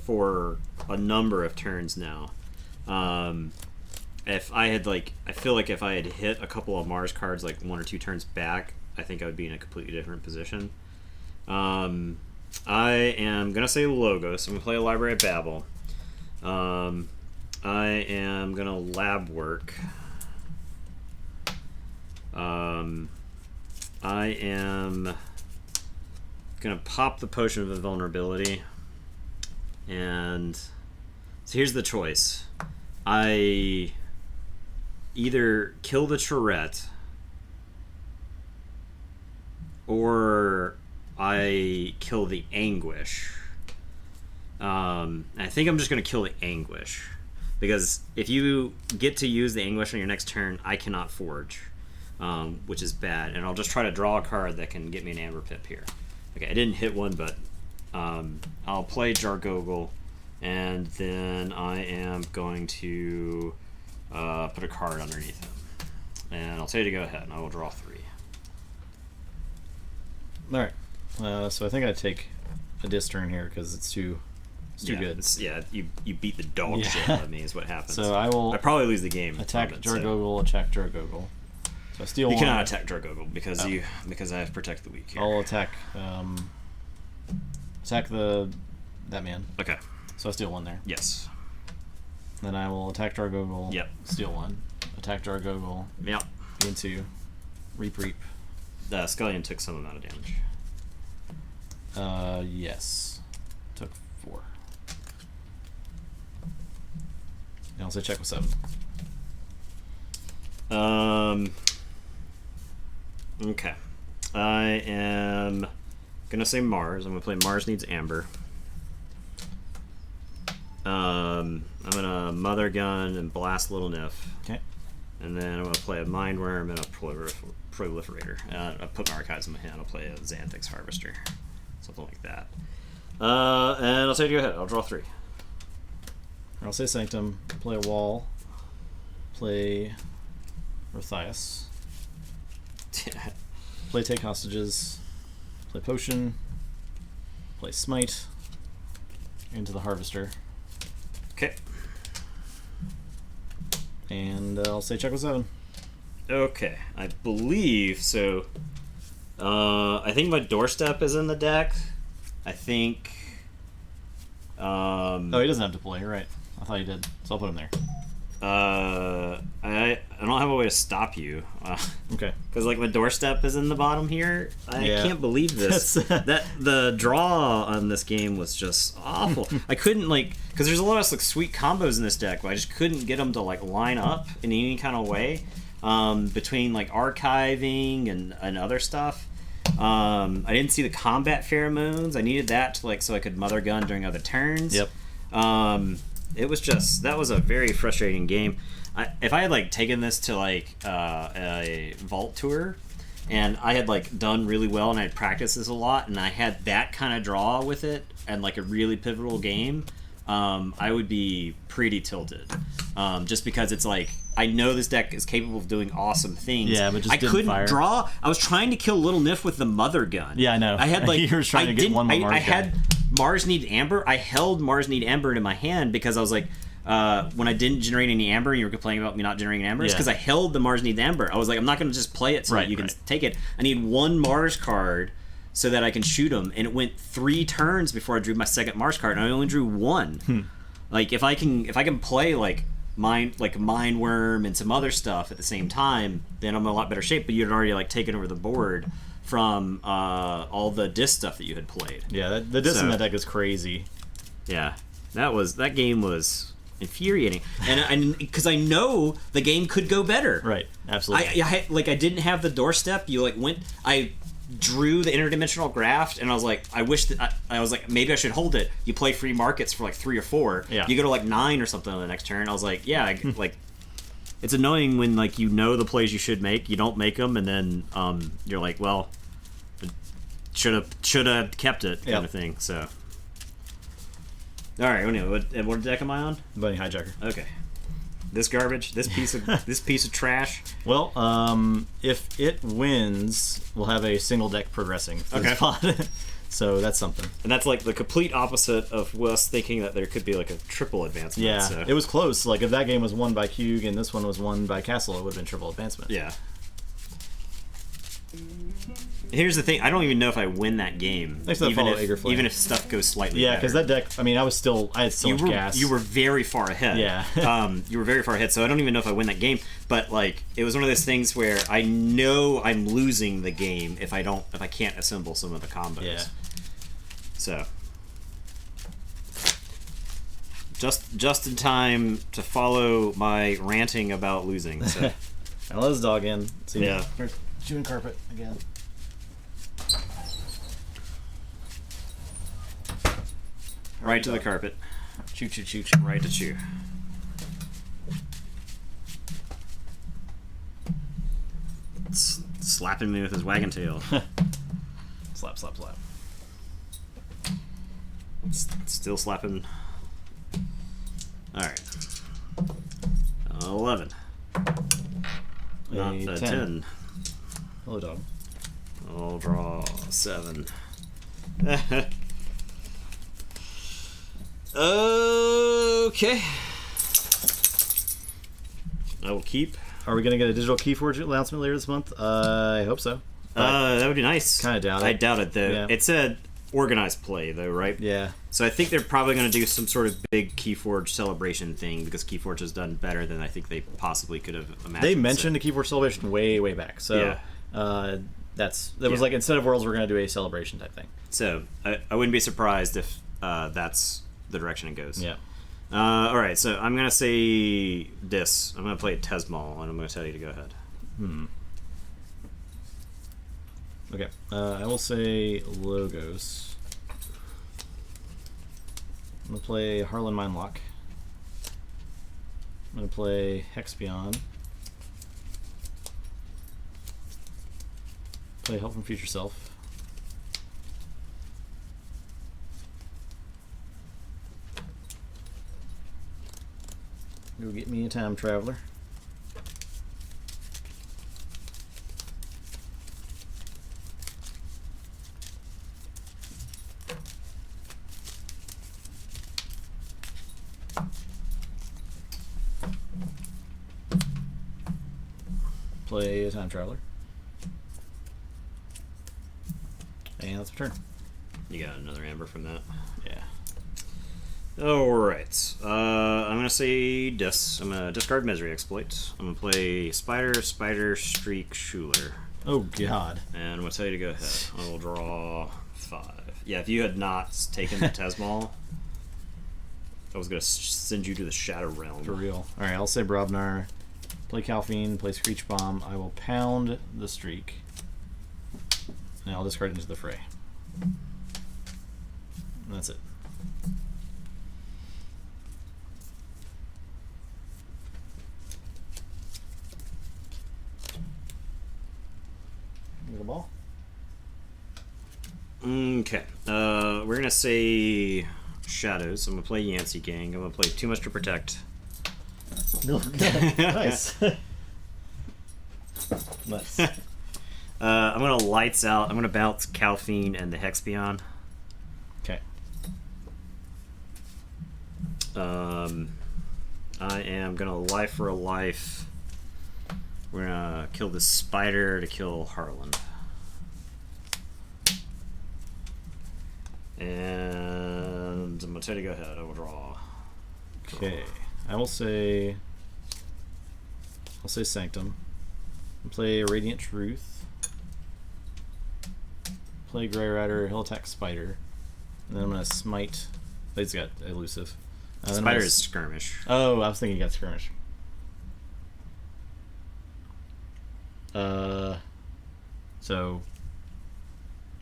For a number of turns now. If I had I feel like if I had hit a couple of Mars cards like 1 or 2 turns back, I think I would be in a completely different position. I am gonna say Logos. I'm gonna play a Library of Babel. I am gonna Lab Work. I am gonna pop the Potion of Invulnerability. And so here's the choice. I either kill the Tourette or I kill the Anguish. I think I'm just going to kill the Anguish because if you get to use the Anguish on your next turn, I cannot forge, which is bad. And I'll just try to draw a card that can get me an Amber Pip here. Okay, I didn't hit one, but I'll play Jargogle, and then I am going to put a card underneath him. And I'll tell you to go ahead, and I will draw 3. Alright. So I think I take a dis turn here because it's too good. You beat the dog shit out of me is what happens. So I probably lose the game. Attack Jargogle, attack Jargogle. So I steal one. You cannot attack Jargogle because I have Protect the Weak here. I'll attack that man. Okay. So I steal 1 there. Yes. Then I will attack Jargogle. Yep. Steal 1. Attack Jargogle. Yep. Gain 2. Reap. The Scullion took some amount of damage. Yes. Took 4. And I'll say check with 7. Okay. I am gonna say Mars. I'm gonna play Mars Needs Amber. I'm gonna Mother Gun and blast Little Nif. Okay. And then I'm gonna play a Mind Worm and a Proliferator. I'll put my Archives in my hand. I'll play a Xanthix Harvester. Something like that. And I'll say go ahead. I'll draw 3. I'll say Sanctum. Play a Wall. Play Rothias. Play Take Hostages. Play Potion. Play Smite. Into the Harvester. Okay. And I'll say check with 7. Okay. I believe so. I think my Doorstep is in the deck. I think. Oh, he doesn't have to play. You're right. I thought he did. So I'll put him there. I don't have a way to stop you. Okay. Because my Doorstep is in the bottom here. I can't believe this. That the draw on this game was just awful. I couldn't because there's a lot of sweet combos in this deck, but I just couldn't get them to line up in any kind of way. Between archiving and other stuff. I didn't see the combat pheromones. I needed that to so I could Mother Gun during other turns. Yep. It was that was a very frustrating game. If I had taken this to a vault tour, and I had done really well and I'd practiced this a lot, and I had that kind of draw with it and a really pivotal game, I would be pretty tilted. Just because it's I know this deck is capable of doing awesome things. Yeah, but just I couldn't fire. draw. I was trying to kill Little Nif with the Mother Gun. Yeah, I know. I had you were trying to get one more Mars I had Mars Need Amber. I held Mars Need Amber in my hand because I was when I didn't generate any Amber and you were complaining about me not generating Amber, it's because I held the Mars Need Amber. I was I'm not going to just play it so that you can take it. I need 1 Mars card so that I can shoot them. And it went 3 turns before I drew my second Mars card, and I only drew 1. Like if I can play like Mind Worm and some other stuff at the same time, then I'm in a lot better shape. But you had already like taken over the board from all the disc stuff that you had played. Yeah, the disc in that deck is crazy. Yeah, that game was infuriating, and because I know the game could go better. Right, absolutely. I didn't have the doorstep. You like went. I drew the interdimensional graft, and I was like, I wish that I was like, maybe I should hold it. You play free markets for like 3 or 4. Yeah. You go to like 9 or something on the next turn. I was like, yeah, like it's annoying when like you know the plays you should make, you don't make them, and then you're like, well, should have kept it kind of thing. So. All right, what deck am I on? Bunny Hijacker. Okay, this garbage, this piece of trash. Well, if it wins, we'll have a single deck progressing. Okay. So that's something. And that's like the complete opposite of us thinking that there could be like a triple advancement. Yeah, so. It was close. Like if that game was won by Hugh and this one was won by Castle, it would have been triple advancement. Yeah. Here's the thing: I don't even know if I win that game, even if stuff goes slightly. Yeah, because that deck. I mean, I had so much gas. You were very far ahead. Yeah. You were very far ahead, so I don't even know if I win that game. But like, it was one of those things where I know I'm losing the game if I can't assemble some of the combos. Yeah. So. Just in time to follow my ranting about losing. So. Now let's dog in. See, yeah. Chewing carpet again. Right to the carpet. Choo. Right to chew. Slapping me with his wagon tail. Slap. Still slapping. Alright. 11. Not a 10. Hello, dog. I'll draw 7. Okay. I will keep. Are we going to get a digital Keyforge announcement later this month? I hope so. That would be nice. Kind of doubt it. I doubt it, though. Yeah. It said organized play, though, right? Yeah. So I think they're probably going to do some sort of big Keyforge celebration thing because Keyforge has done better than I think they possibly could have imagined. They mentioned a Keyforge celebration way back. So yeah. That was like, instead of Worlds, we're going to do a celebration type thing. So I wouldn't be surprised if that's the direction it goes. Yeah. All right, so I'm going to say this. I'm going to play Tesmal, and I'm going to tell you to go ahead. Okay. I will say Logos. I'm going to play Harlan Mindlock. I'm going to play Hexpion. Play Help from Future Self. Go get me a Time Traveler. Play a Time Traveler. And that's my turn. You got another amber from that? Yeah. Alright. I'm going to say this. I'm going to discard Misery Exploit. I'm going to play Spider, Streak, Schuler. Oh, God. And I'm going to tell you to go ahead. I will draw 5. Yeah, if you had not taken the Tesmal, I was going to send you to the Shadow Realm. For real. Alright, I'll say Brobnar. Play Calphine, play Screech Bomb. I will pound the Streak. And I'll discard it into the fray. And that's it. Get a ball? Okay. We're going to say Shadows. I'm going to play Yancey Gang. I'm going to play Too Much to Protect. Nice. Nice. I'm going to Lights Out. I'm going to bounce Calphine and the Hexpion. Okay. I am going to Life for a Life. We're going to kill this Spider to kill Harlan. And I'm gonna tell you to go ahead. I will draw. Okay, I will say. I'll say Sanctum. And play Radiant Truth. Play Grey Rider. He'll attack Spider. And then I'm gonna smite. He's got elusive. Spider is skirmish. Oh, I was thinking he got skirmish. So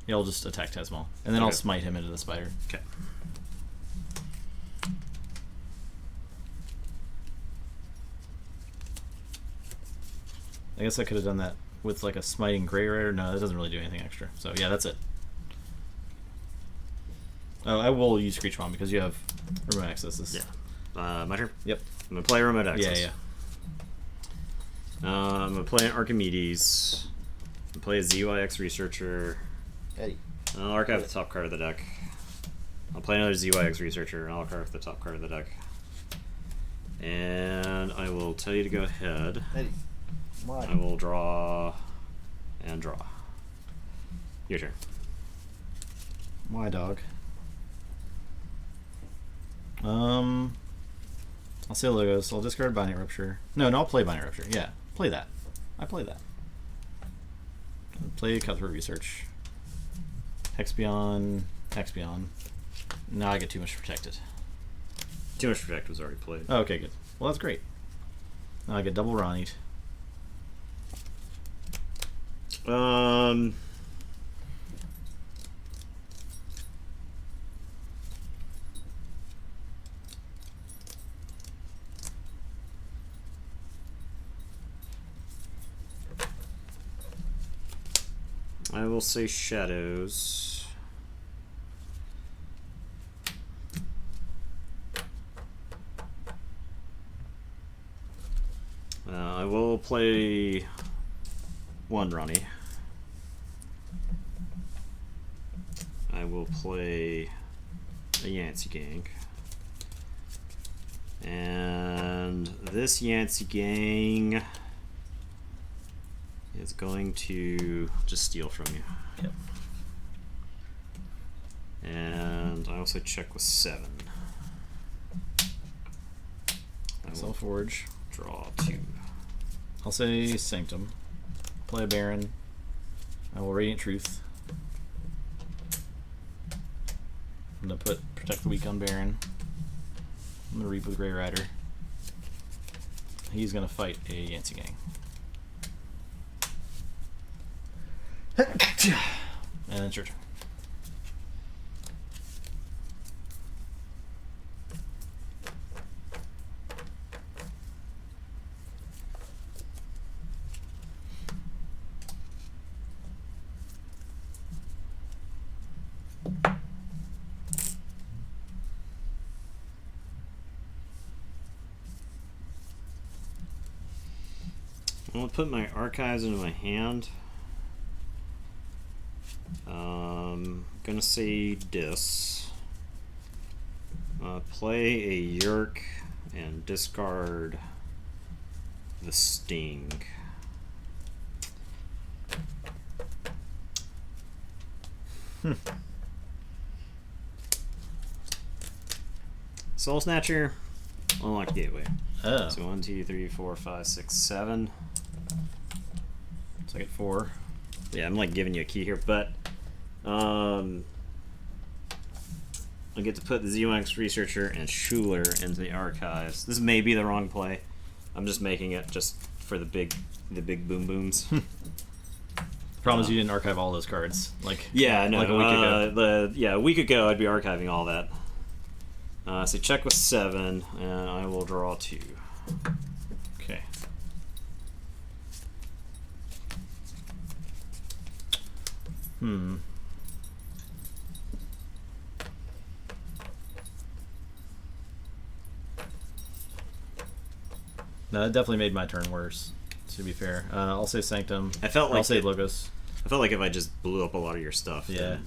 he'll just attack Tesmal, and then I'll smite him into the spider. Okay. I guess I could have done that with like a smiting Grey Rider. No, that doesn't really do anything extra. So yeah, that's it. Oh, I will use Screech Bomb because you have remote access. Yeah. My turn? Yep. I'm going to play remote access. Yeah. I'm going to play an Archimedes. I'm going to play a ZYX Researcher. Eddie. I'll archive the top card of the deck. I'll play another ZYX Researcher, and I'll archive the top card of the deck. And I will tell you to go ahead. Eddie. Why? I will draw and draw. Your turn. My dog. I'll say Logos. I'll discard Binary Rupture. No, I'll play Binary Rupture. Yeah, play that. I play that. Play Cutthroat Research. Hexion. Now I get too much protected. Too much protect was already played. Oh, okay, good. Well, that's great. Now I get double Ronit. I will say Shadows. I will play one Ronnie. I will play a Yancey Gang. And this Yancey Gang is going to just steal from you. Yep. And I also check with 7. Self Forge. Draw 2. I'll say Sanctum. Play a Baron. I will Radiant Truth. I'm gonna put Protect the Weak on Baron. I'm gonna Reap with Grey Rider. He's gonna fight a Yancey Gang. And it's your turn. I'm going to put my archives into my hand. Gonna say Dis. Play a Yerk and discard the Sting. Soul Snatcher, unlock gateway. Oh. So 1, 2, 3, 4, 5, 6, 7. So I get 4. Yeah, I'm like giving you a key here, but I get to put the ZYX Researcher and Schuler into the archives. This may be the wrong play. I'm just making it just for the big boom booms. The problem is you didn't archive all those cards. Like yeah, no, like a week ago. A week ago I'd be archiving all that. So check with 7, and I will draw 2. Okay. No, that definitely made my turn worse, to be fair. I'll say Sanctum. I'll say Logos. I felt like if I just blew up a lot of your stuff. Yeah.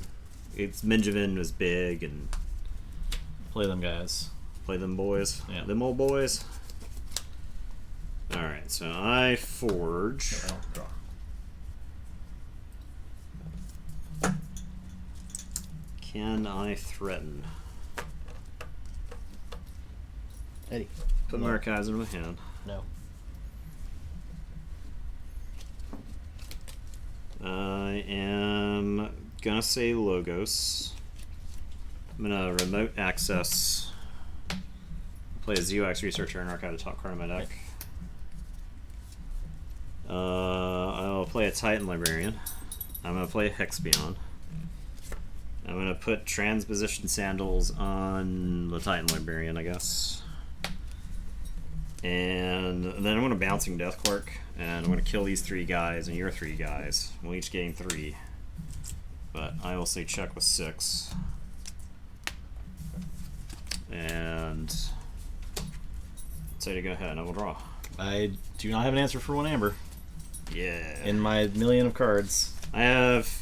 It's Benjamin was big and Play them guys. Play them boys. Yeah. Them old boys. Alright, so I forge. I don't draw. Can I threaten? Eddie. Put my archives in my hand. No. I am gonna say Logos. I'm gonna remote access. Play a ZOX researcher and archive the top card of my deck. I'll play a Titan Librarian. I'm gonna play a Hexion. I'm gonna put Transposition Sandals on the Titan Librarian, I guess. And then I'm gonna Bouncing Death Quirk, and I'm gonna kill these 3 guys and your 3 guys. We'll each gain 3. But I will say check with 6. And say to go ahead, I will draw. I do not have an answer for 1 amber Yeah. in my million of cards. I have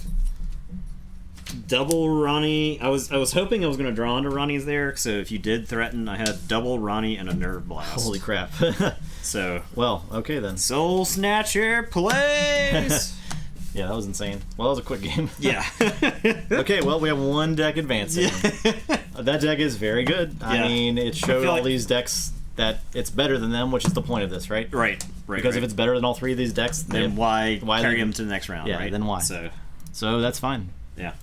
double Ronnie. I was hoping I was going to draw into Ronnie's there, so if you did threaten, I had double Ronnie and a Nerve Blast. Holy crap. So, well, okay then. Soul Snatcher plays! Yeah, that was insane. Well, that was a quick game. Yeah. Okay, well, we have 1 deck advancing. That deck is very good. Yeah. I mean, it showed all like these decks that it's better than them, which is the point of this, right? Right. Because if it's better than all 3 of these decks, then why carry they- them to the next round, Yeah, right? then why? So that's fine. Yeah.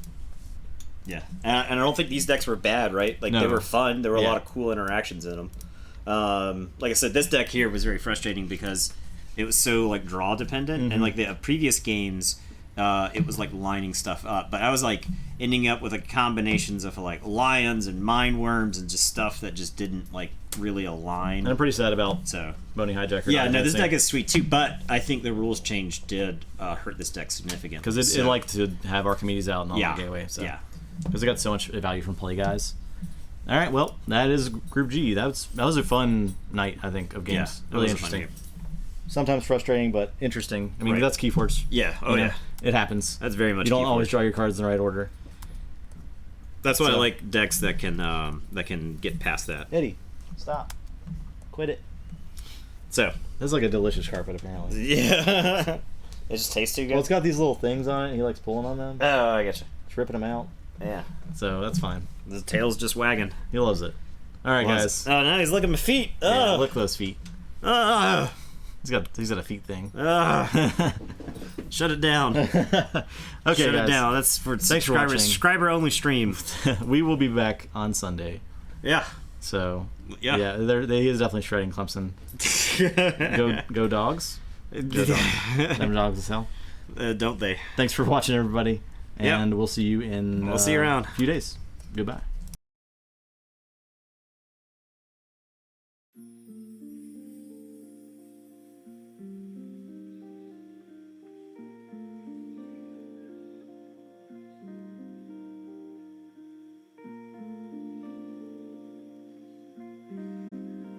Yeah. And I don't think these decks were bad, right? Like, No. they were fun. There were a Yeah. lot of cool interactions in them. Like I said, this deck here was very frustrating because it was so, like, draw dependent. And, like, the previous games, it was, like, lining stuff up. But I was, like, ending up with, like, combinations of, like, lions and mind worms and just stuff that just didn't, like, really align. And I'm pretty sad about So... Bony Hijacker. Yeah, not no, this advancing. deck is sweet too, but I think the rules change did hurt this deck significantly. Because it liked to have Archimedes out and all yeah, the gateway. So. yeah. Because it got so much value from play guys. All right, well, that is Group G. That was a fun night, I think, of games. Yeah, Really that was a fun interesting. Sometimes frustrating, but interesting. I mean, Right. that's Keyforge. Yeah, oh You know, yeah. It happens. That's very much You don't Keyforge. always draw your cards in the right order. That's why I So- like decks that can get past that. Eddie, stop. Quit it. So That's like a delicious carpet, apparently. yeah, it just tastes too good. Well, it's got these little things on it, and he likes pulling on them. Oh, I getcha. Just ripping them out. Yeah, So that's fine. the tail's just wagging. He loves it. All right, guys. Oh, now he's licking my feet. Yeah, Oh, lick those feet. oh, He's got a feet thing. oh. Shut it down. Okay, Shut it guys. down. That's for Thanks for watching. subscriber only stream. We will be back on Sunday. Yeah. So Yeah. he is definitely shredding Clemson. Go dogs. Go dogs. Them dogs as hell. Don't they? Thanks for watching, everybody, Yep. and we'll see you in We'll see you around. a few days. Goodbye.